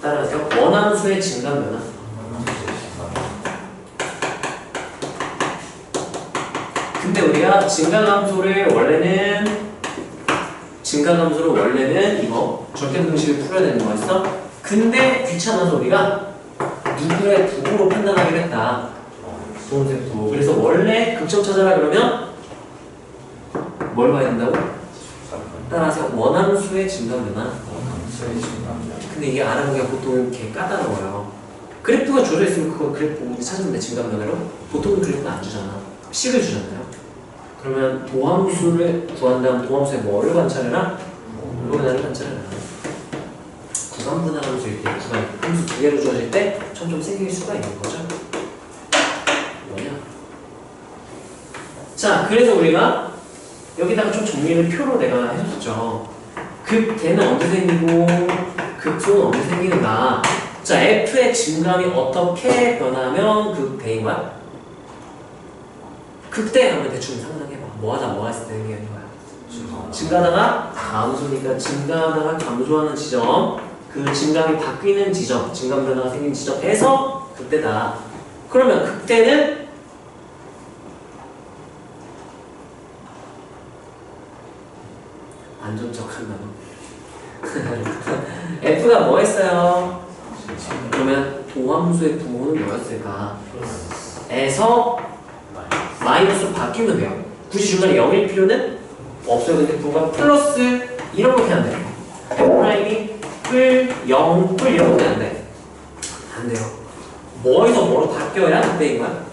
따라하세요. 원함수의 증감 변화. 근데 우리가 증가함수를 원래는 이거 절대등식을 풀어야 되는 거였어? 근데 귀찮아서 우리가 누구의 부호로 판단하기로 했다. 도함수의 부호. 그래서 원래 극점 찾아라 그러면 뭘 봐야 된다고? 따라서 원함수의 증감 변화. 근데 이게 알아보기가 보통 이렇게 까다로워요. 그래프가 주어져 있으면 그거 그래프 찾으면 돼. 증감 변화로. 보통은 그래프가 안 주잖아. 식을 주잖아요. 그러면 도함수를 구한 다음 도함수에 뭐를 관찰해라? 부호 변화를 관찰해라. 구간 분할함수일 때, 구간 함수 두 개로 주어질 때 점점 생길 수가 있는 거죠. 뭐냐? 자, 그래서 우리가 여기다가 좀 정리를 표로 내가 해줬었죠. 극대는 언제 생기고 극소는 언제 생기는가. 자, F의 증감이 어떻게 변하면 극대인 거야? 극대 하면 대충 상상해봐. 뭐하다 뭐 했을 때 생기는 거야? 증가하다가 감소니까 증가하다가 감소하는 지점, 그 증감이 바뀌는 지점, 증감 변화가 생긴 지점에서 극대다. 그러면 극대는 안 좋은 척 한다. F가 뭐 했어요? 그러면 도함수의 부호는 뭐였을까? 에서 마이너스로 바뀌면 돼요. 굳이 중간에 0일 필요는 없어요. 근데 부호가 플러스 이렇게 안 돼. F'이 뿔, 0, 뿔 이렇게 안 돼. 안 돼요. 뭐에서 뭐로 바뀌어야 그때인 거야?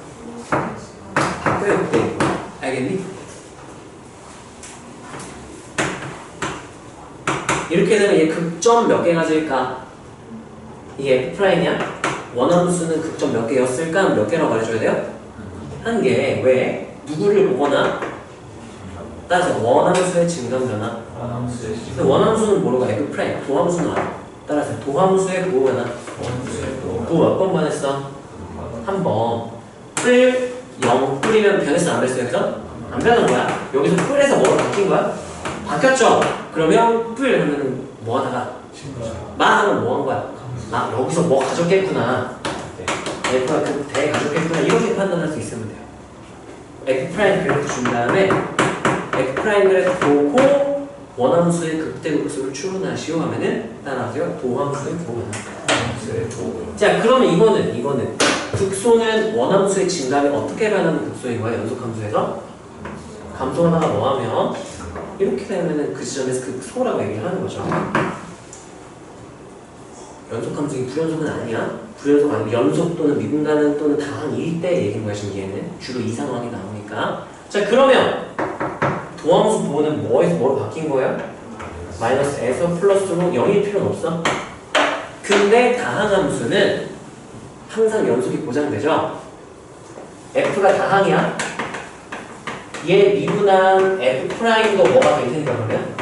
바뀌어야 그때인 거야. 알겠니? 이렇게 되면 얘 극점 몇 개 가질까? 이게 F'이냐? 원함수는 극점 몇 개였을까? 몇 개라고 말해줘야 돼요? 한 개. 왜? 누구를 보거나 따라서 원함수의 증감 변화. 근데 원함수는 모르고 F 프라임. 도함수는 알아. 따라서 도함수의 부호 변화. 부호 몇 번 변했어? 한 번. 뿔 0 뿔이면 변했어 안 변했어 여기서? 안 변한 거야. 여기서 뿔에서 뭐로 바뀐 거야? 바뀌었죠. 그러면 뿔 하면은 뭐 하다가 마 하면 뭐 한 거야? 아 여기서 뭐 가졌겠구나. F가 그 대 가졌겠구나. 이렇게 판단할 수 있으면 돼요. F 프라임 그래프 준 다음에 F 프라임 그래프 보고 원함수의 극대 극소를 추론하시오 하면은 따라하세요. 도함수의 부호. 자 그러면 이거는 극소는 원함수의 증감이 어떻게 변하는 극소인 거야? 연속함수에서 감소하다가 뭐 하면 이렇게 되면은 그 지점에서 극소라고 얘기를 하는 거죠. 연속함수이 불연속은 아니야. 불연속 아니고 연속 또는 미분가능 또는 다항일 때 얘기인 거야. 지금 얘는 주로 이 상황이 나오니까. 자 그러면 도함수 부호는 뭐에서 뭐로 바뀐 거예요? 마이너스에서 플러스로 0일 필요는 없어. 근데 다항함수는 항상 연속이 보장되죠. F가 다항이야. 얘 미분한 F 프라임도 뭐가 될 테니까 그러면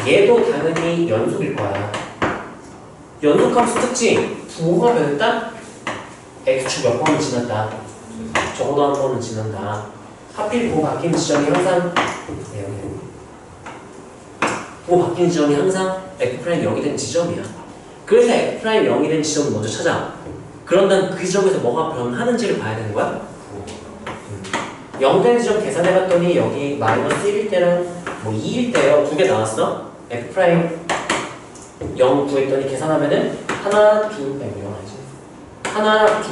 얘도 당연히 연속일 거야. 연속함수 특징 부호가 변했다? X축 몇 번은 지났다. 적어도 한 번은 지난다. 하필 부호 바뀌는 지점이 항상 부호 바뀌는 지점이 항상 F 프라임 0이 된 지점이야. 그래서 F 프라임 0이 된 지점을 먼저 찾아. 그런 다음 그 지점에서 뭐가 변하는지를 봐야 되는 거야. 0 되는 지점 계산해봤더니 여기 마이너스 1일 때랑 뭐 2일 때요. 두 개 나왔어. f' 0 구했더니 계산하면은 하나, 둘, 하나,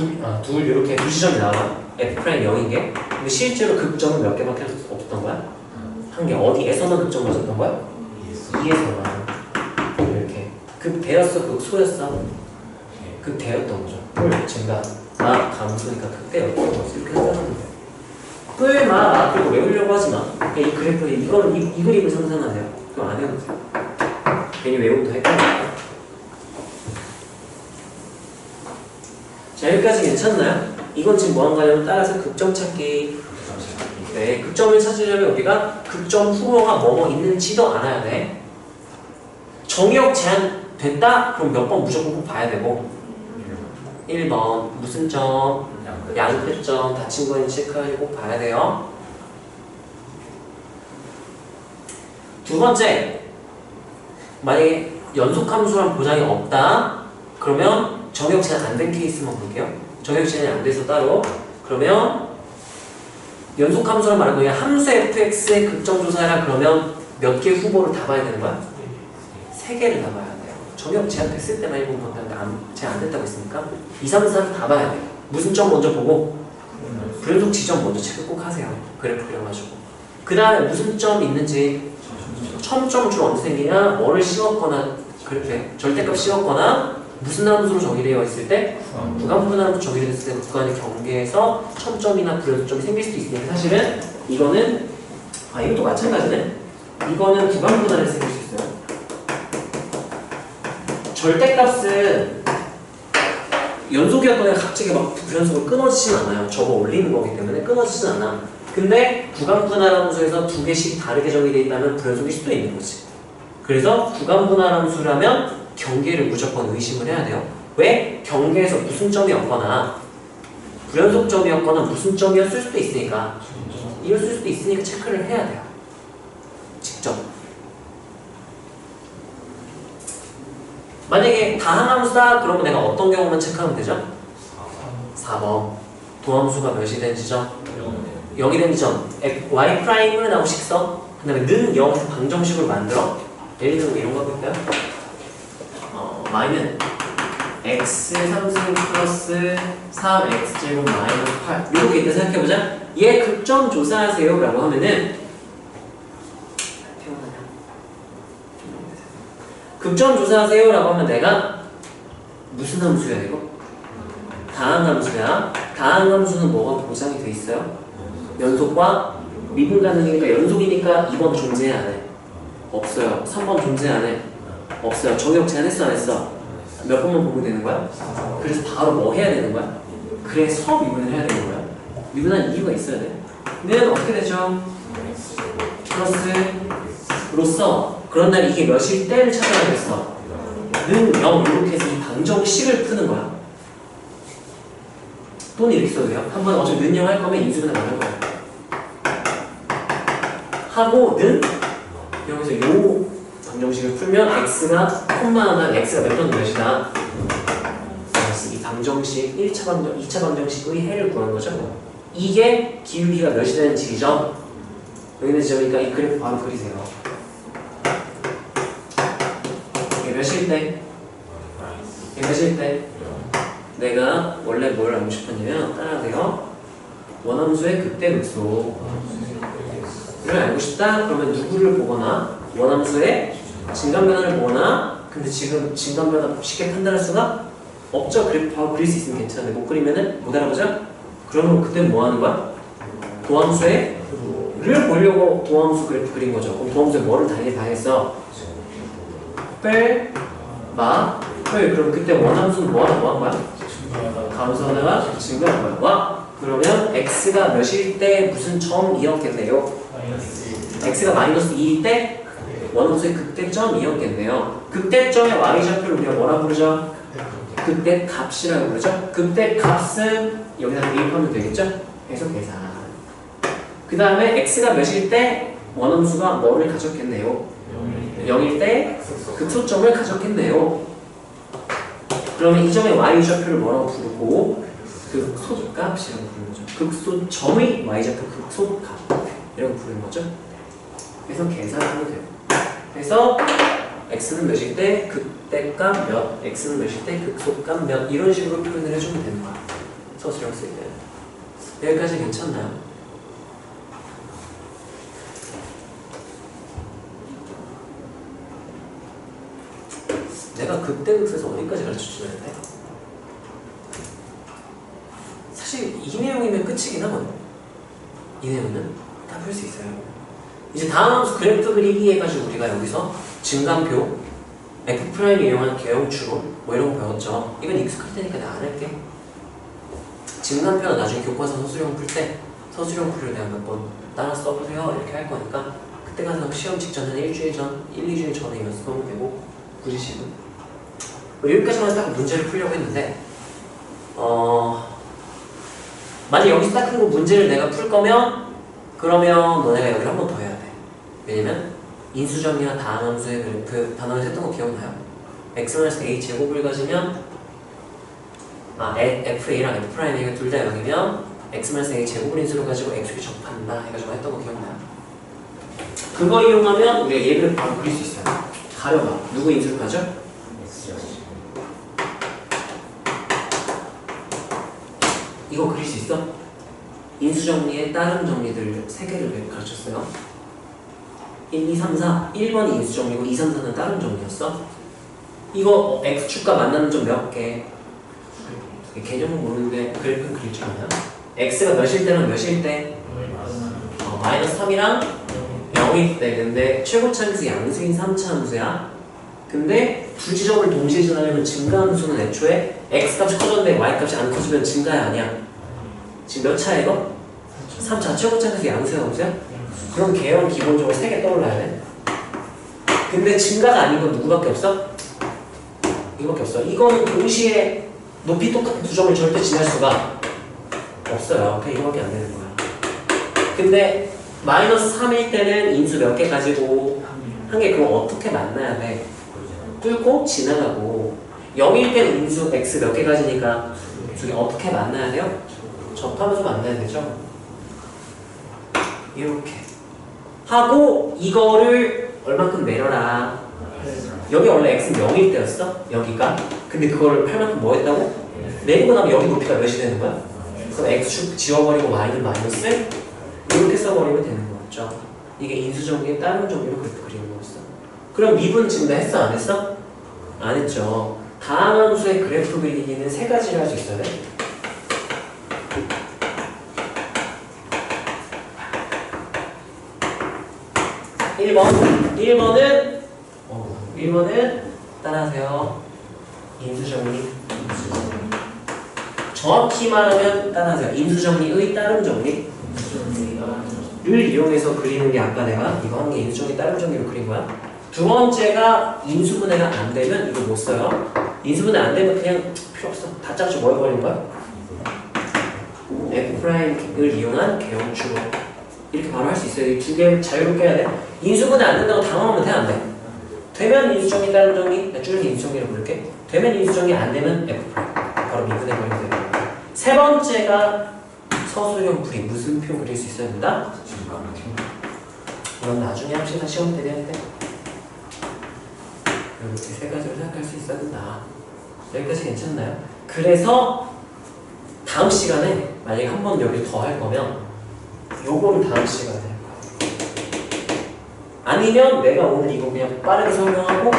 둘 이렇게 두 지점이 나와. f' 0인 게. 근데 실제로 극점은 몇 개밖에 없었던 거야? 한 개. 어디에서만 극점 맞았던 거야? 2에서만. 이렇게. 극대였어, 극소였어? 극대였던 거죠. 뿔, 증가. 감소니까 극대였던 거지. 이렇게 생각하는데. 뿔, 그리고 외우려고 하지 마. 이 그래프에 이 그림을 상상하세요. 그럼 안 해도 돼요. 괜히 외우면 더 헷갈리니까. 자, 여기까지 괜찮나요? 이건 지금 뭐 한가냐면 따라서 극점 찾기. 네, 극점을 찾으려면 우리가 극점 후보가 뭐뭐 있는지도 알아야 돼. 정의역 제한 됐다? 그럼 몇 번 무조건 꼭 봐야 되고 1번 무슨 점, 양패점, 닫힌 거인지 체크하고 꼭 봐야 돼요. 두 번째, 만약에 연속함수란 보장이 없다 그러면 정의역 제한 안 된 케이스만 볼게요. 정의역 제한이 안 돼서 따로. 그러면 연속함수란 말은 그냥 함수 fx의 극점조사라 그러면 몇 개 후보를 다 봐야 되는 거야? 3개를 다 봐야 돼요. 정의역 제한 됐을 때만 1번 본다는데 제한 안 됐다고 했으니까 2, 3, 4를 다 봐야 돼요. 무슨 점 먼저 보고 불연속 지점 먼저 체크 꼭 하세요. 그래프 그려가지고. 그 다음에 무슨 점 있는지 첨점 주로 언제 생기냐? 뭐를 씌웠거나 그렇게 절대값 씌웠거나 무슨 함수로 정의되어 있을 때 구간분함수 정의되어 있을 때 구간의 경계에서 첨점이나 불연속점이 생길 수도 있으니까 사실은 이거는 이것도 마찬가지네. 이거는 구간분할에서 생길 수 있어요. 절대값은 연속이었던 애가 갑자기 막 불연속으로 끊어지진 않아요. 적어 올리는 거기 때문에 끊어지진 않아. 근데 구간분할함수에서 두 개씩 다르게 정의되어 있다면 불연속일 수도 있는 거지. 그래서 구간분할함수라면 경계를 무조건 의심을 해야 돼요. 왜? 경계에서 무슨 점이었거나 불연속점이었거나 무슨 점이었을 수도 있으니까 이랬을 수도 있으니까 체크를 해야 돼요. 직접. 만약에 다항함수다 그러면 내가 어떤 경우만 체크하면 되죠? 4번 도함수가 몇이 된 지점? 0이 된 지점 y'은 하고 식서 그 다음에 는 0에서 방정식으로 만들어. 예를 들면 이런 거 해볼까요? y는 x 3승 플러스 3x제곱 마이너스 8 이렇게 있다 생각해보자. 얘 극점 조사하세요 라고 하면은 극점 조사하세요 라고 하면 내가 무슨 함수야 이거? 다항함수야. 다항함수는 뭐가 보장이 돼 있어요? 연속과 미분 가능이니까 연속이니까 2번 존재 안 해. 없어요. 3번 존재 안 해. 없어요. 정의역 제한했어 안 했어? 몇 번만 보면 되는 거야? 그래서 바로 뭐 해야 되는 거야? 그래서 미분을 해야 되는 거야. 미분한 이유가 있어야 돼. 는 어떻게 되죠? 플러스로서 그런 날 이게 몇일 때를 찾아야겠어. 는 0 이렇게 해서 이 방정식을 푸는 거야. 또는 이렇게 써도 돼요. 한번 어차피 는 0 할 거면 인수분해 나눌 거야. 하고 는 여기서 요 방정식을 풀면 x가 콤마나 x가 몇 번 몇이다. 이 방정식 1차 방정, 2차 방정식의 해를 구하는 거죠. 이게 기울기가 몇이 되는 지점. 여기 있는 지점이니까 이 그래프 바로 그리세요. 이게 몇일 때? 이게 몇일 때? 내가 원래 뭘 알고 싶었냐면 따라하세요. 원함수의 극대 극소를 알고 싶다? 그러면 누구를 보거나 원함수의 진간변화를 보거나 근데 지금 진간변화 쉽게 판단할 수가 없죠. 그래프 바로 그릴 수 있으면 괜찮은데 못 그리면은 못 알아보죠? 그러면 그때 뭐 하는 거야? 도함수의 를 보려고 도함수 그래프 그린 거죠. 그럼 도함수에 뭐를 당했어? 그럼 그때 원함수는 뭐 한 거야? 감소하다가 증가한 거야. 그러면 x가 몇일 때 무슨 점이었겠네요? x가 마이너스 2일 때 원함수의 극대점이었겠네요. 극대점의 y좌표를 우리가 뭐라 부르죠? 극대값이라고 부르죠. 극대값은 여기다 대입하면 되겠죠? 해서 계산. 그 다음에 x가 몇일 때 원함수가 뭐를 가졌겠네요? 0일 때 극소점을 가졌겠네요. 그러면 이 점의 y좌표를 뭐라고 부르고 극소값이라고 부르는 거죠. 극소점의 y좌표 극소값이라고 부르는 거죠. 그래서 계산하면 돼요. 그래서 x는 몇일 때 극대값 몇, x는 몇일 때 극소값 몇 이런 식으로 표현을 해주면 되는 거야. 서술형 쓸 때. 여기까지 괜찮나요? 내가 극대극소에서 어디까지 가르쳐줘야 돼? 사실 이 내용이면 끝이긴 하거든. 이 내용은 다 풀 수 있어요. 이제 다음 함수 그래프 그리기 해가지고 우리가 여기서 증감표, F'을 이용한 개형추론 뭐 이런 거 배웠죠. 이건 익숙할 테니까 내가 안 할게. 증감표는 나중에 교과서 서술형 풀 때 서술형 풀을 내가 몇 번 따라 써보세요 이렇게 할 거니까 그때 가서 시험 직전 한 일주일 전, 1-2주일 전에 연습하면 되고 굳이 지금 여기까지만 딱 문제를 풀려고 했는데 만약 여기서 딱 그리고 문제를 내가 풀 거면 그러면 너네가 여기를 한 번 더 해야 돼. 왜냐면 인수정리나 다항함수의 그 단원에서 했던 거 기억나요? x-a 제곱을 가지면 fa랑 f'a가 둘 다 0이면 x-a 제곱을 인수로 가지고 x를 접한다 해가지고 했던 거 기억나요? 그거 이용하면 우리가 얘를 바로 그릴 수 있어요. 가려봐. 누구 인수를 가죠? 이거 그릴 수 있어? 인수정리의 다른 정리들 3개를 가르쳤어요. 1, 2, 3, 4 1번이 인수정리고 2, 3, 4는 다른 정리였어. 이거 x축과 만나는 점 몇 개? 개념은 모르는데 그래프는 그릴 줄 아냐? x가 몇일 때랑 몇일 때? 마이너스 3이랑 0일 때. 근데 최고차함수 양수인 3차 함수야. 근데 두 지점을 동시에 지나려면 증가함수는 애초에 x값이 커졌는데 y값이 안 커지면 증가야 아니야? 지금 몇 차야 이거? 3차. 최고차함수 양수야 함수야? 그럼 개형 기본적으로 3개 떠올라야 돼. 근데 증가가 아닌 건 누구밖에 없어? 이거밖에 없어. 이거는 동시에 높이 똑같은 두 점을 절대 지날 수가 없어요. 그냥 이거밖에 안 되는 거야. 근데 마이너스 3일 때는 인수 몇 개 가지고 한 개. 그럼 어떻게 만나야 돼? 뚫고 지나가고 0일 때는 인수 x 몇 개 가지니까 저게 어떻게 만나야 돼요? 접하면서 만나야 되죠. 이렇게 하고 이거를 얼만큼 내려라. 여기 원래 x는 0일 때였어? 여기가. 근데 그거를 8만큼 뭐 했다고? 내리고 나면 여기 높이가 몇이 되는 거야? 그럼 x축 지워버리고 y는 마이너스 이렇게 써버리면 되는 거였죠. 이게 인수정리의 다른 정리로 그렇게 그리는 거였어. 그럼 미분 지금 다 했어? 안 했어? 안 했죠. 다항함수의 그래프 그리기는 3가지를 할 수 있어야 돼. 1번은 따라하세요. 인수정리. 정확히 말하면 따라하세요. 인수정리의 다른 정리를 이용해서 그리는 게 아까 내가 이거 한 게 인수정리 다른 정리로 그린 거야. 두 번째가 인수분해가 안 되면 이거 못 써요. 인수분해 안 되면 그냥 필요 없어. 다 짝지 뭐 해버리는 거야? F'을 이용한 개형추론. 이렇게 바로 할 수 있어요. 이 두 개 자유롭게 해야 돼. 인수분해 안 된다고 당황하면 돼, 안 돼? 되면 인수정리 다른 정리, 줄여서 인수정리로 부를게. 되면 인수정리 안 되면 F' 바로 미분해버리면 돼요. 세 번째가 서술형 풀이. 무슨 표 그릴 수 있어야 된다? 이건 나중에 합시다. 시험 때 돼야 돼. 이렇게 3가지로 생각할 수 있어야 된다. 여기까지 괜찮나요? 그래서 다음 시간에 만약에 한 번 여기 더 할 거면 요거를 다음 시간에 할 거야. 아니면 내가 오늘 이거 그냥 빠르게 설명하고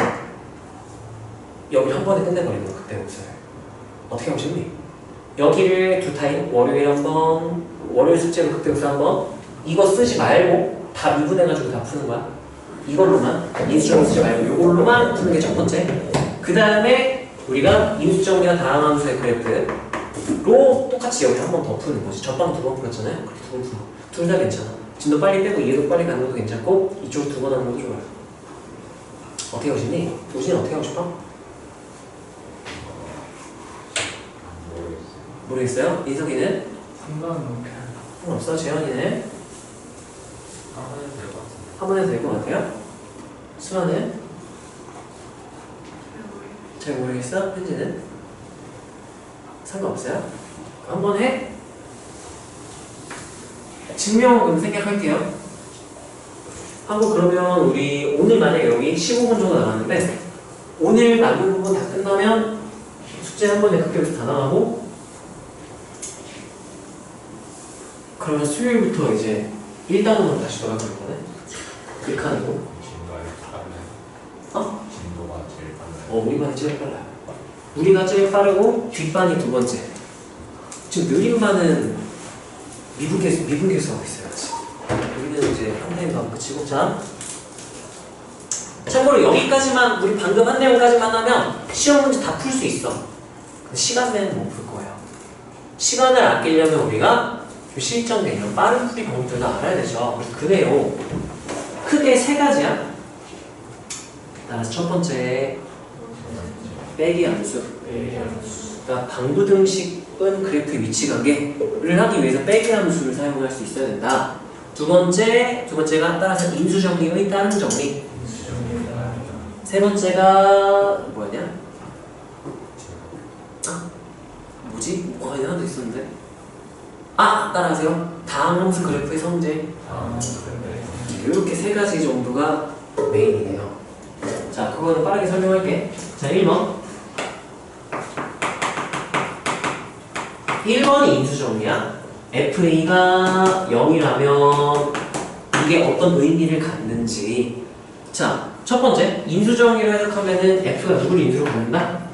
여기 한 번에 끝내버리는 거야. 그때 목소리 어떻게 하고 싶니? 여기를 2타임, 월요일 한 번, 월요일 숙제로 극대국사 한 번. 이거 쓰지 말고 다 미분해가지고 다 푸는 거야. 이걸로만, 인수정리 쓰지 말고 이걸로만 푸는 게 첫 번째. 그 다음에 우리가 인수정리와 다항함수의 그래프로 똑같이 여기 한 번 더 푸는 거지. 전방 2번 풀었잖아요. 그렇게 2번 푸는 거. 둘 다 괜찮아. 진도 빨리 빼고 얘도 빨리 가는 것도 괜찮고 이쪽 2번 하는 것도 좋아요. 어떻게 하고 싶니? 우진이 어떻게 하고 싶어? 모르겠어요? 인석이는? 상관없어. 재현이는? 한 번 해도 될 것 같아요? 수아는? 잘 모르겠어? 현지는? 상관없어요? 한번 해? 증명은 생략할게요. 하고 그러면 우리 오늘 만약에 여기 15분 정도 남았는데 오늘 남은 부분 다 끝나면 숙제 한 번에 그렇게 다 나가고 그러면 수요일부터 이제 1단원으로 다시 돌아갈 거네. 극한으로. 진도가 빠르네. 어? 진도가 제일 빠르네. 우리 반이 제일 빨라요. 우리가 제일 빠르고 뒷반이 두 번째. 지금 느린 반은 미분계수하고 있어요. 지금. 우리는 이제 한대만 그치고 자. 참고로 여기까지만 우리 방금 한 내용까지만 하면 시험 문제 다 풀 수 있어. 시간 내는 못 풀 거예요. 시간을 아끼려면 우리가 실전 개념, 빠른 풀이 방법들도 알아야 되죠. 그래서 그 내용 크게 세 가지야. 따라서 첫 번째 빼기 함수. 그러니까 방부등식은 그래프의 위치 관계를 하기 위해서 빼기 함수를 사용할 수 있어야 된다. 두 번째가 따라서 인수 정리의 다른 정리. 세 번째가 뭐였냐? 뭐지? 하나 더 있었는데. 따라하세요. 다음 함수 그래프의 성질. 이렇게 세 가지 정도가 메인이네요. 자, 그거는 빠르게 설명할게. 자, 1번. 1번이 인수정리야. FA가 0이라면 이게 어떤 의미를 갖는지. 자, 첫 번째. 인수정리로 해석하면은 F가 누구를 인수로 갖는다?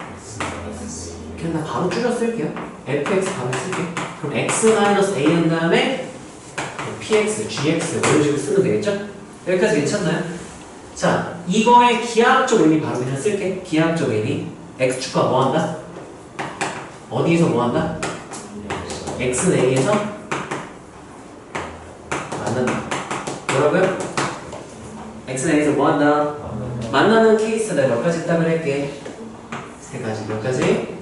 그냥 나 바로 줄여 쓸게요. fx 바로 쓸게. 그럼 x-a 한 다음에 px, gx 이런 식으로 쓰면 되겠죠? 여기까지 괜찮나요? 자, 이거의 기하학적 의미 바로 그냥 쓸게. 기하학적 의미. x축과 뭐 한다? 어디에서 뭐 한다? x는 a에서 만난다. 뭐라고요? x는 a에서 뭐 한다? 만나는 케이스다. 몇 가지 딱을 할게. 세 가지. 몇 가지?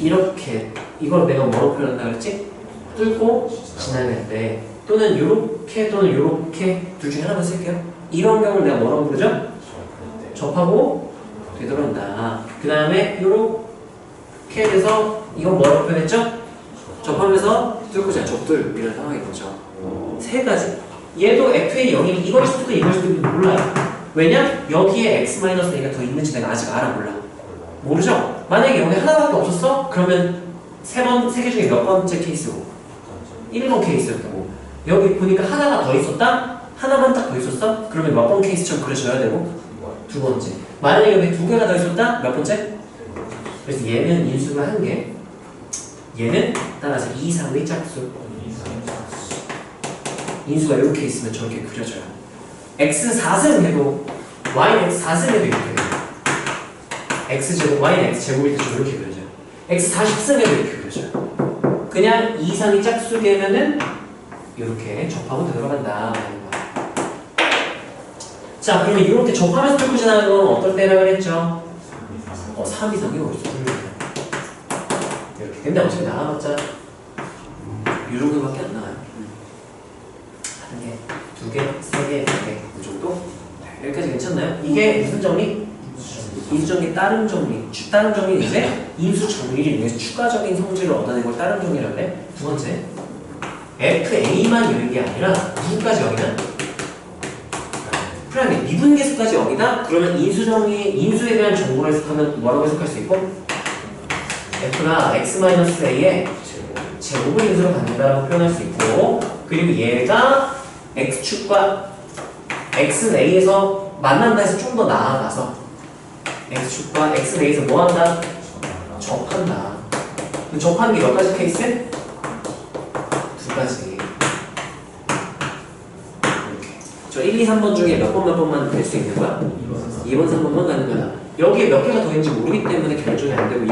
이렇게 이걸 내가 뭐로 표현한다 그랬지? 뚫고 지나갈 때 또는 요렇게 또는 요렇게 둘 중에 하나만 쓸게요. 이런 경우를 내가 뭐라고 부르죠? 접하고 되돌아온다. 그 다음에 요렇게 돼서 이건 뭐라고 표현했죠? 접하면서 뚫고 잘 접들 이런 상황인 거죠. 세 가지. 얘도 FA 0이 이걸 수도 이걸 수도 몰라요. 왜냐? 여기에 x-a가 더 있는지 내가 아직 몰라. 모르죠? 만약에 여기 하나밖에 없었어? 그러면 세 개 중에 몇 번째 케이스고? 1번 케이스였다고. 여기 보니까 하나가 더 있었다? 하나만 딱 더 있었어? 그러면 몇 번 케이스처럼 그려져야 되고? 두 번째. 만약에 여기 두 개가 더 있었다? 몇 번째? 그래서 얘는 인수가 한 개. 얘는 따라서 2, 3의 짝수. 인수가 이렇게 있으면 저렇게 그려져요. x 4승 해도 y는 x 4승 해도 이렇게 돼요. x제곱, y는 x제곱일 때 이렇게 그려져요. x 40승 해도 이렇게 그려져요. 그냥 2, 3이 짝수계면은 이렇게 접하고 들어간다. 자, 그러면 이렇게 접하면서 뚫고 지나가는 건 어떨 때라 그랬죠? 3 이상이 어디서 이렇게. 근데 어차피 나가봤자 이 정도밖에 안 나와요. 한 개, 두 개, 세 개, 네 개. 이 정도? 여기까지 괜찮나요? 이게 무슨 정리? 인수정리 다른 정리. 다른 정리는 이제 인수 정리를 위해서 추가적인 성질을 얻어낸 걸 다른 정리라고 그래. 두 번째, FA만 여는 게 아니라 누구까지 여기나? 프라임이 미분계수까지 여기다? 그러면 인수에 대한 정보를 해석하면 뭐라고 해석할 수 있고? F가 x-a의 제곱을 인수로 갖는다라고 표현할 수 있고, 그리고 얘가 x축과 x-a에서 만난다 해서 좀 더 나아가서 x축과 x-a에서 뭐 한다? 접한다. 접하는 게 몇 가지 케이스? 두 가지. 이렇게. 저 1, 2, 3번 중에 몇 번만 될 수 있는 거야? 2번, 3번만 가는 거야. 여기에 몇 개가 더 있는지 모르기 때문에 결정이 안 되고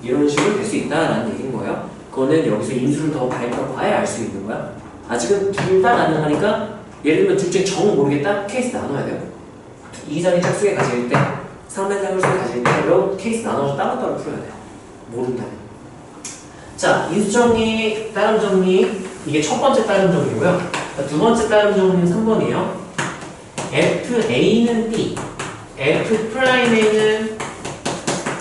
이런 식으로 될 수 있다라는 얘기인 거예요. 그거는 여기서 인수를 더 봐야 알 수 있는 거야. 아직은 둘 다 가능하니까 예를 들면 둘 중에 정 모르겠다? 케이스 나눠야 돼요. 2장의 짝수에 가질 때 3의 짝수에 가질 때 이런 케이스 나눠서 따로따로 풀어야 돼요. 모른다면. 자, 인수정리, 따름정리 이게 첫 번째 따름정리고요. 두 번째 따름정리는 3번이에요. FA는 B, F'A는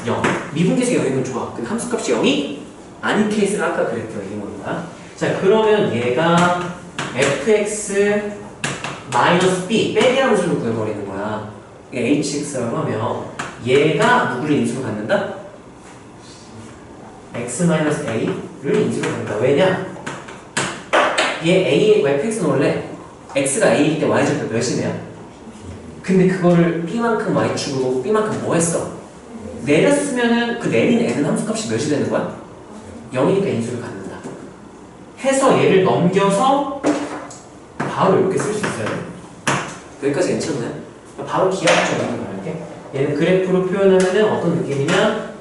0 미분계수 0이면 좋아. 근데 함수값이 0이 아닌 케이스를 아까 그랬죠. 이게 뭔가. 자, 그러면 얘가 fx 마이너스 b 빼기 함수를 구해버리는 거야. hx라고 하면 얘가 누구를 인수로 갖는다? x 마이너스 a를 인수로 갖는다. 왜냐? 얘 a fx는 원래 x가 a일 때 y절표 몇이냐? 근데 그거를 b만큼 y축으로 b만큼 뭐 했어? 내렸으면은 그 내린 n은 함수값이 몇이 되는 거야? 0이니까 인수를 갖는다. 해서 얘를 넘겨서 바로 이렇게 쓸 수 있어요. 여기까지 괜찮나요? 바로 기하학적인 거 말할게. 얘는 그래프로 표현하면 어떤 느낌이냐?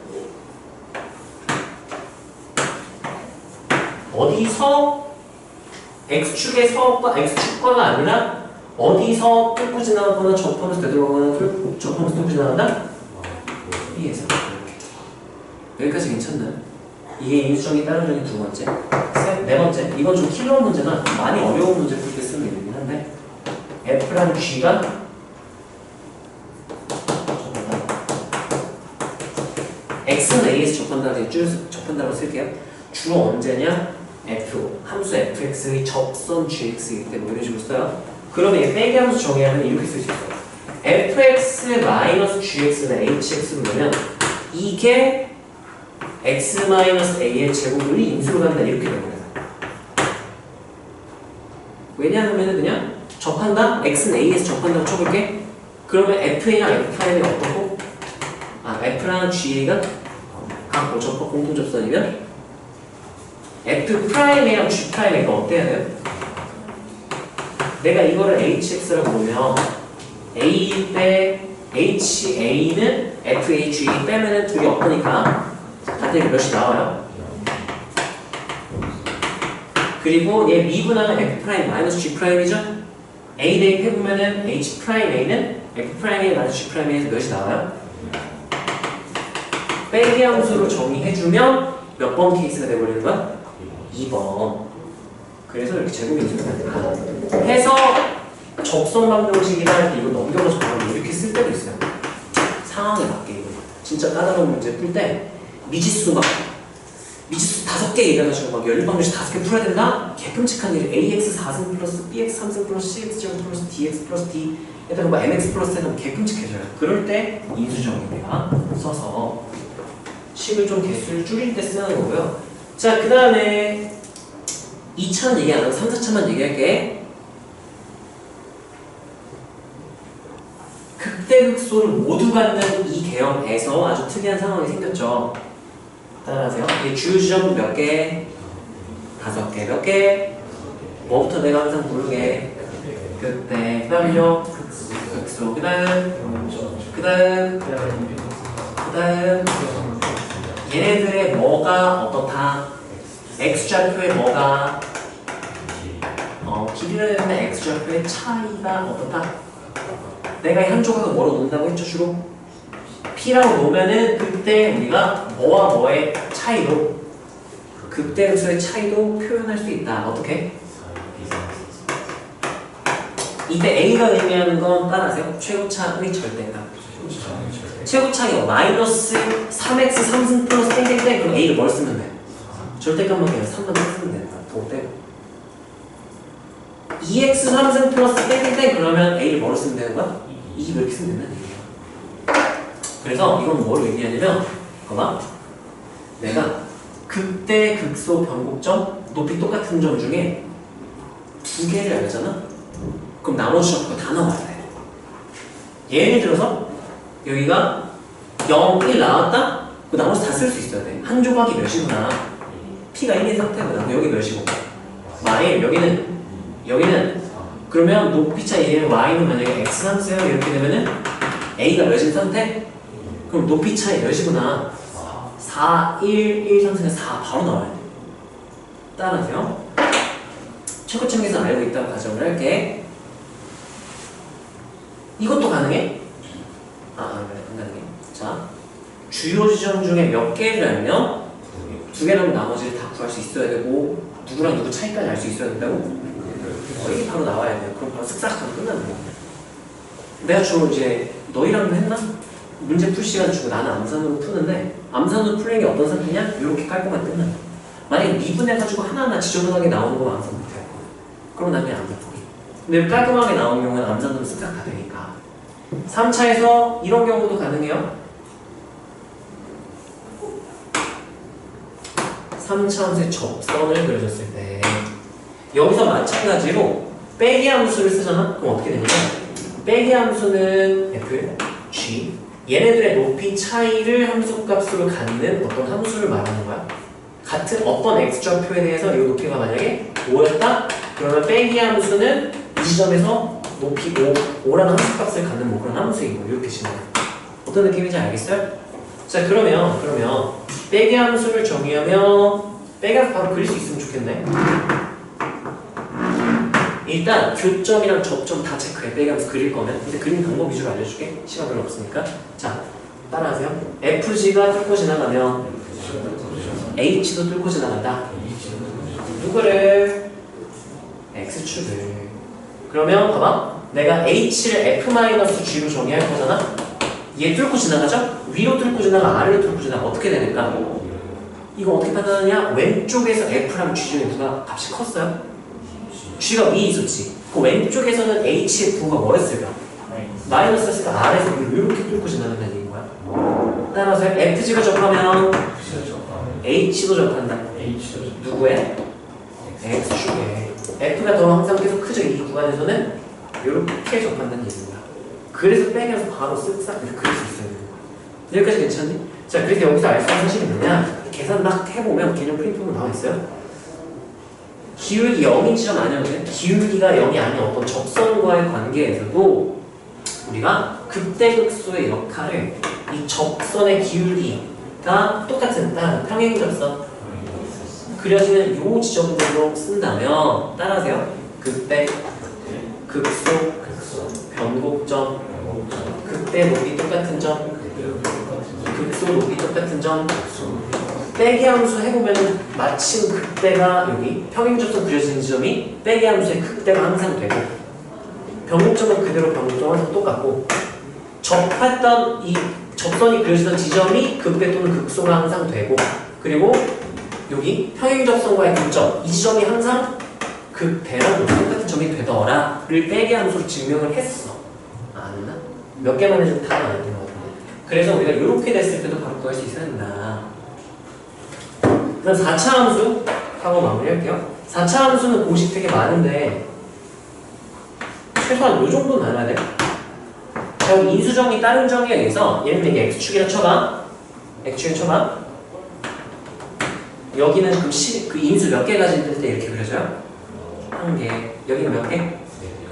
어디서 x축과가 아니라 어디서 뚫고 지나가거나 접하면서 되돌아가거나 접하면서 뚫고 지나간다? B에서 여기까지 괜찮나요? 이게 인수정의 다른 정의 두 번째. 네 번째. 이건 좀 킬러 문제나 많이 어려운 문제 풀 때 쓰는 얘기긴 한데 F랑 G가 X는 A에서 접한다고 접한다고 쓸게요. 주로 언제냐? F 함수 fx의 접선 gx이기 때문에 이런 식으로 써요. 그러면 이 빼기 함수 정의하면 이렇게 쓸 수 있어요. fx 마이너스 gx는 hx로 넣으면 이게 x 마이너스 a의 제곱을 인수로 간다 이렇게 됩니다. 왜냐하면 그냥 접한다? x는 a에서 접한다고 쳐볼게. 그러면 fa랑 f'이 어떻고? f랑 g가 각 접합 공통 접선이면 f'이랑 g'가 어때야 돼요? 내가 이거를 hx라고 보면 a 빼 ha는 fh 빼면은 둘이 없으니까 같은 몇이 나와요. 그리고 얘 미분하면 f' 마이너스 g'이죠? a 대입 해보면은 h'a는 f'A 마이너스 g'에서 몇이 나와요? 빼기 함수로 정의해주면 몇 번 케이스가 돼버리는 거야? 2번. 그래서 이렇게 제곱 인수가 된다. 해서 적선 방정식이나 할 때 이거 넘겨서 바로 이렇게 쓸 때도 있어요. 상황에 맞게 이거. 진짜 까다로운 문제 풀 때 미지수 5개 얘기해가지고 막 연립방정식 5개 풀어야 된다? 개끔찍한 일이 ax 4승 플러스 bx 3승 플러스 cx 제곱 플러스 dx 플러스 d 에다가 뭐 mx 플러스 해서 개끔찍해져요. 그럴 때 인수정의 내가 써서 식을 좀 개수를 줄일 때 쓰는 거고요. 자, 그 다음에 2차는 얘기 안 하고 3, 4차만 얘기할게. 극대극소를 모두 갖는 이 개념에서 아주 특이한 상황이 생겼죠. 따라하세요. 이게 주요 지점 몇 개? 5개. 몇 개? 뭐부터 내가 항상 부르게? 극대. 그 다음요? 극소. 그 다음 얘네들의 뭐가 어떻다? x좌표의 뭐가 길이를 내는 x좌표의 차이가 어떻다? 내가 한 조각을 뭐로 놓는다고 했죠? 주로 p라고 놓으면은 그때 우리가 뭐와 뭐의 차이로 극대극소의 차이도 표현할 수 있다. 어떻게? 이때 a가 의미하는 건 따라하세요. 최고차의 절대값. 최고차이가 마이너스 3x 3승 플러스 땡땡땡 그럼 a를 뭘 쓰면 돼? 절대값만 그냥 3만 쓰면 된다. 도 떼고 2x 3승 플러스 땡땡땡 그러면 a를 뭘 쓰면 되는 거야? 2 이렇게 쓰면 된다는 얘기야. 그래서 이건 뭘 의미하냐면 봐봐. 내가 극대 극소 변곡점 높이 똑같은 점 중에 2개를 알잖아? 그럼 나머지 점수가 다 나와야 돼. 예를 들어서 여기가 0, 1 나왔다? 그 나머지 다 쓸 수 있어야 돼. 한 조각이 몇이구나. P가 1인 상태거든. 여기 몇이고. 만약에 여기는 그러면 높이차 얘는 Y는 만약에 X 함수예요. 이렇게 되면은 A가 몇인 상태? 그럼 높이 차이 몇이구나. 4, 1, 1, 3, 4 바로 나와야 돼. 따라하세요. 최고점에서 알고 있다고 가정을 할게. 이것도 가능해? 안 가능해. 자, 주요 지점 중에 몇 개를 알면 2개라면 나머지를 다 구할 수 있어야 되고 누구랑 누구 차이까지 알 수 있어야 된다고? 이게 바로 나와야 돼요. 그럼 바로 쓱싹하면 끝나는 거야. 내가 주로 이제 너희랑도 했나? 문제 풀 시간 주고 나는 암산으로 푸는데 암산으로 풀리는 게 어떤 상태냐? 이렇게 깔끔하게 끝나요. 만약에 미분해가지고 하나하나 지저분하게 나오는 거면 암산 못해요. 그럼 나중에 암산 포기. 근데 깔끔하게 나오는 경우는 암산으로 습작 다 되니까. 3차에서 이런 경우도 가능해요. 3차함수의 접선을 그려줬을 때 여기서 마찬가지로 빼기 함수를 쓰잖아? 그럼 어떻게 되냐면 빼기 함수는 f, g 얘네들의 높이 차이를 함수값으로 갖는 어떤 함수를 말하는 거야. 같은 어떤 x좌표에 대해서 이 높이가 만약에 5였다? 그러면 빼기 함수는 이 지점에서 높이 5라는 함수값을 갖는 뭐 그런 함수이고 이렇게 지나요. 어떤 느낌인지 알겠어요? 자 그러면 빼기 함수를 정의하면 빼기 함수 바로 그릴 수 있으면 좋겠네. 일단 교점이랑 접점 다 체크해. 빼기 함수 그릴 거면. 근데 그림 방법 위주로 알려줄게. 시간 별로 없으니까. 자 따라하세요. FG가 뚫고 지나가면 H도 뚫고 지나간다. 누구를? X축을. 그러면 봐봐. 내가 H를 F-G로 정의할 거잖아. 얘 뚫고 지나가죠? 위로 뚫고 지나가, 아래로 뚫고 지나가. 어떻게 되니까? 이거 어떻게 판단하냐? 왼쪽에서 F랑 G 중에 누가 값이 컸어요? G가 위에 있었지. 그 왼쪽에서는 H의 부호가 뭐였을까? 마이너스였으니까 아래에서 위로 이렇게 뚫고 지나간다는 얘기인 거야. 따라서 FG가 접하면 H도 접한다. 누구의? X축에. F가 더 항상 계속 크죠. 이 구간에서는 이렇게 접한다는 얘기입니다. 그래서 빼면서 바로 쓱싹 이렇게 그릴 수 있어요. 여기까지 괜찮니? 자, 그래서 여기서 알 수 있는 사실이 뭐냐? 계산 막 해보면 개념 프린트로 나와 있어요. 기울기 0인 지점 아니었는데 기울기가 0이 아닌 어떤 접선과의 관계에서도 우리가 극대극소의 역할을 이 접선의 기울기가 똑같은 평행접선 그려지는 이 지점들로 쓴다면 따라하세요. 극대, 극소, 변곡점, 극대 높이 똑같은 점, 극소 높이 똑같은 점. 빼기 함수 해보면 마침 극대가 여기 평행접선 그려지는 지점이 빼기 함수의 극대가 항상 되고 변곡점은 그대로 변곡점 항상 똑같고 접했던 이 접선이 그려지던 지점이 극대 또는 극소가 항상 되고 그리고 여기 평행접선과의 교점 이 지점이 항상 극대랑 똑같은 점이 되더라를 빼기 함수로 증명을 했어. 아니나? 몇 개만 해주면 다안 되는 것 같은데. 그래서 우리가 이렇게 됐을 때도 바로 구할 수 있어야 된다. 그럼 4차 함수 하고 마무리할게요. 4차 함수는 공식 되게 많은데 최소한 이 정도는 알아야 돼. 자, 여기 인수정의 다른 정의에 의해서 예를 들면 이게 X축이라 쳐봐. X축이라 쳐봐. 여기는 그 인수 몇 개 가진 때 이렇게 그려져요? 한 개. 여기는 몇 개?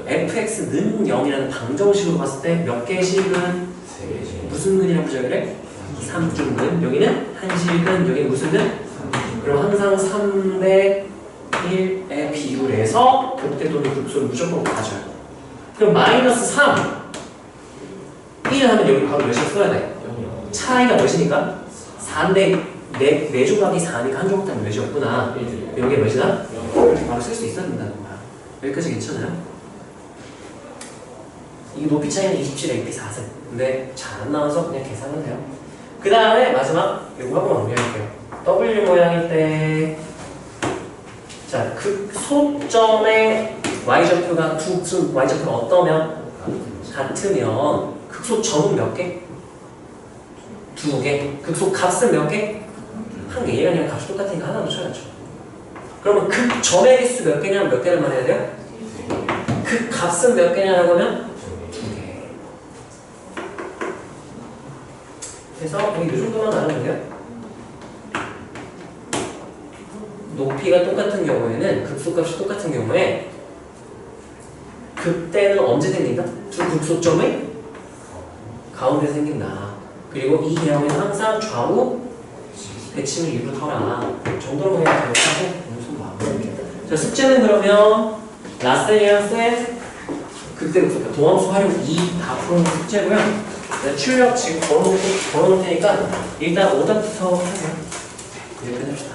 fx는 0이라는 방정식으로 봤을 때 몇 개의 식은 무슨 근이라고 부르자 그래? 3중근. 여기는 한식은 여기는 무슨 근? 그럼 항상 3대 1의 비율에서 극대 또는 극소를 무조건 가져요. 그럼 마이너스 3 1 하면 여기 바로 몇을 써야 돼? 차이가 몇이니까? 4인데 내 조각이 4니까 한 조각 하면 몇이었구나. 여기에 몇이다? 이렇게 바로 쓸 수 있어야 된다는 거야. 여기까지 괜찮아요? 이 높이 차이는 27, AP 4세. 근데 잘 안 나와서 그냥 계산을 해요. 그 다음에 마지막 이거 한번 마무리할게요. W 모양일 때 자, 극소점의 y좌표가 극소 y좌표가 어떠면 같으면 극소점은 몇 개? 2개. 극소 값은 몇 개? 1개. 얘가 그냥 값이 똑같으니까 하나 붙여야죠. 그러면 극점의 개수 몇 개냐면 몇 개를 말해야 돼요? 극값은 몇 개냐라고 하면 2개. 그래서 여기 이 정도만 알아면 돼요. 높이가 똑같은 경우에는 극소값이 똑같은 경우에 극대는 언제 생긴다? 두 극소점의 가운데 생긴다. 그리고 이 경우에는 항상 좌우 대칭을 이루더라. 정도로 그냥 기억하고 무슨 마무리. 자, 숙제는 그러면 라셀리아스의 극대 극소값 도함수 활용 2 다 푸는 숙제고요. 출력 지금 걸어놓을 테니까 일단 오답부터 하세요. 이렇게 해줍시다.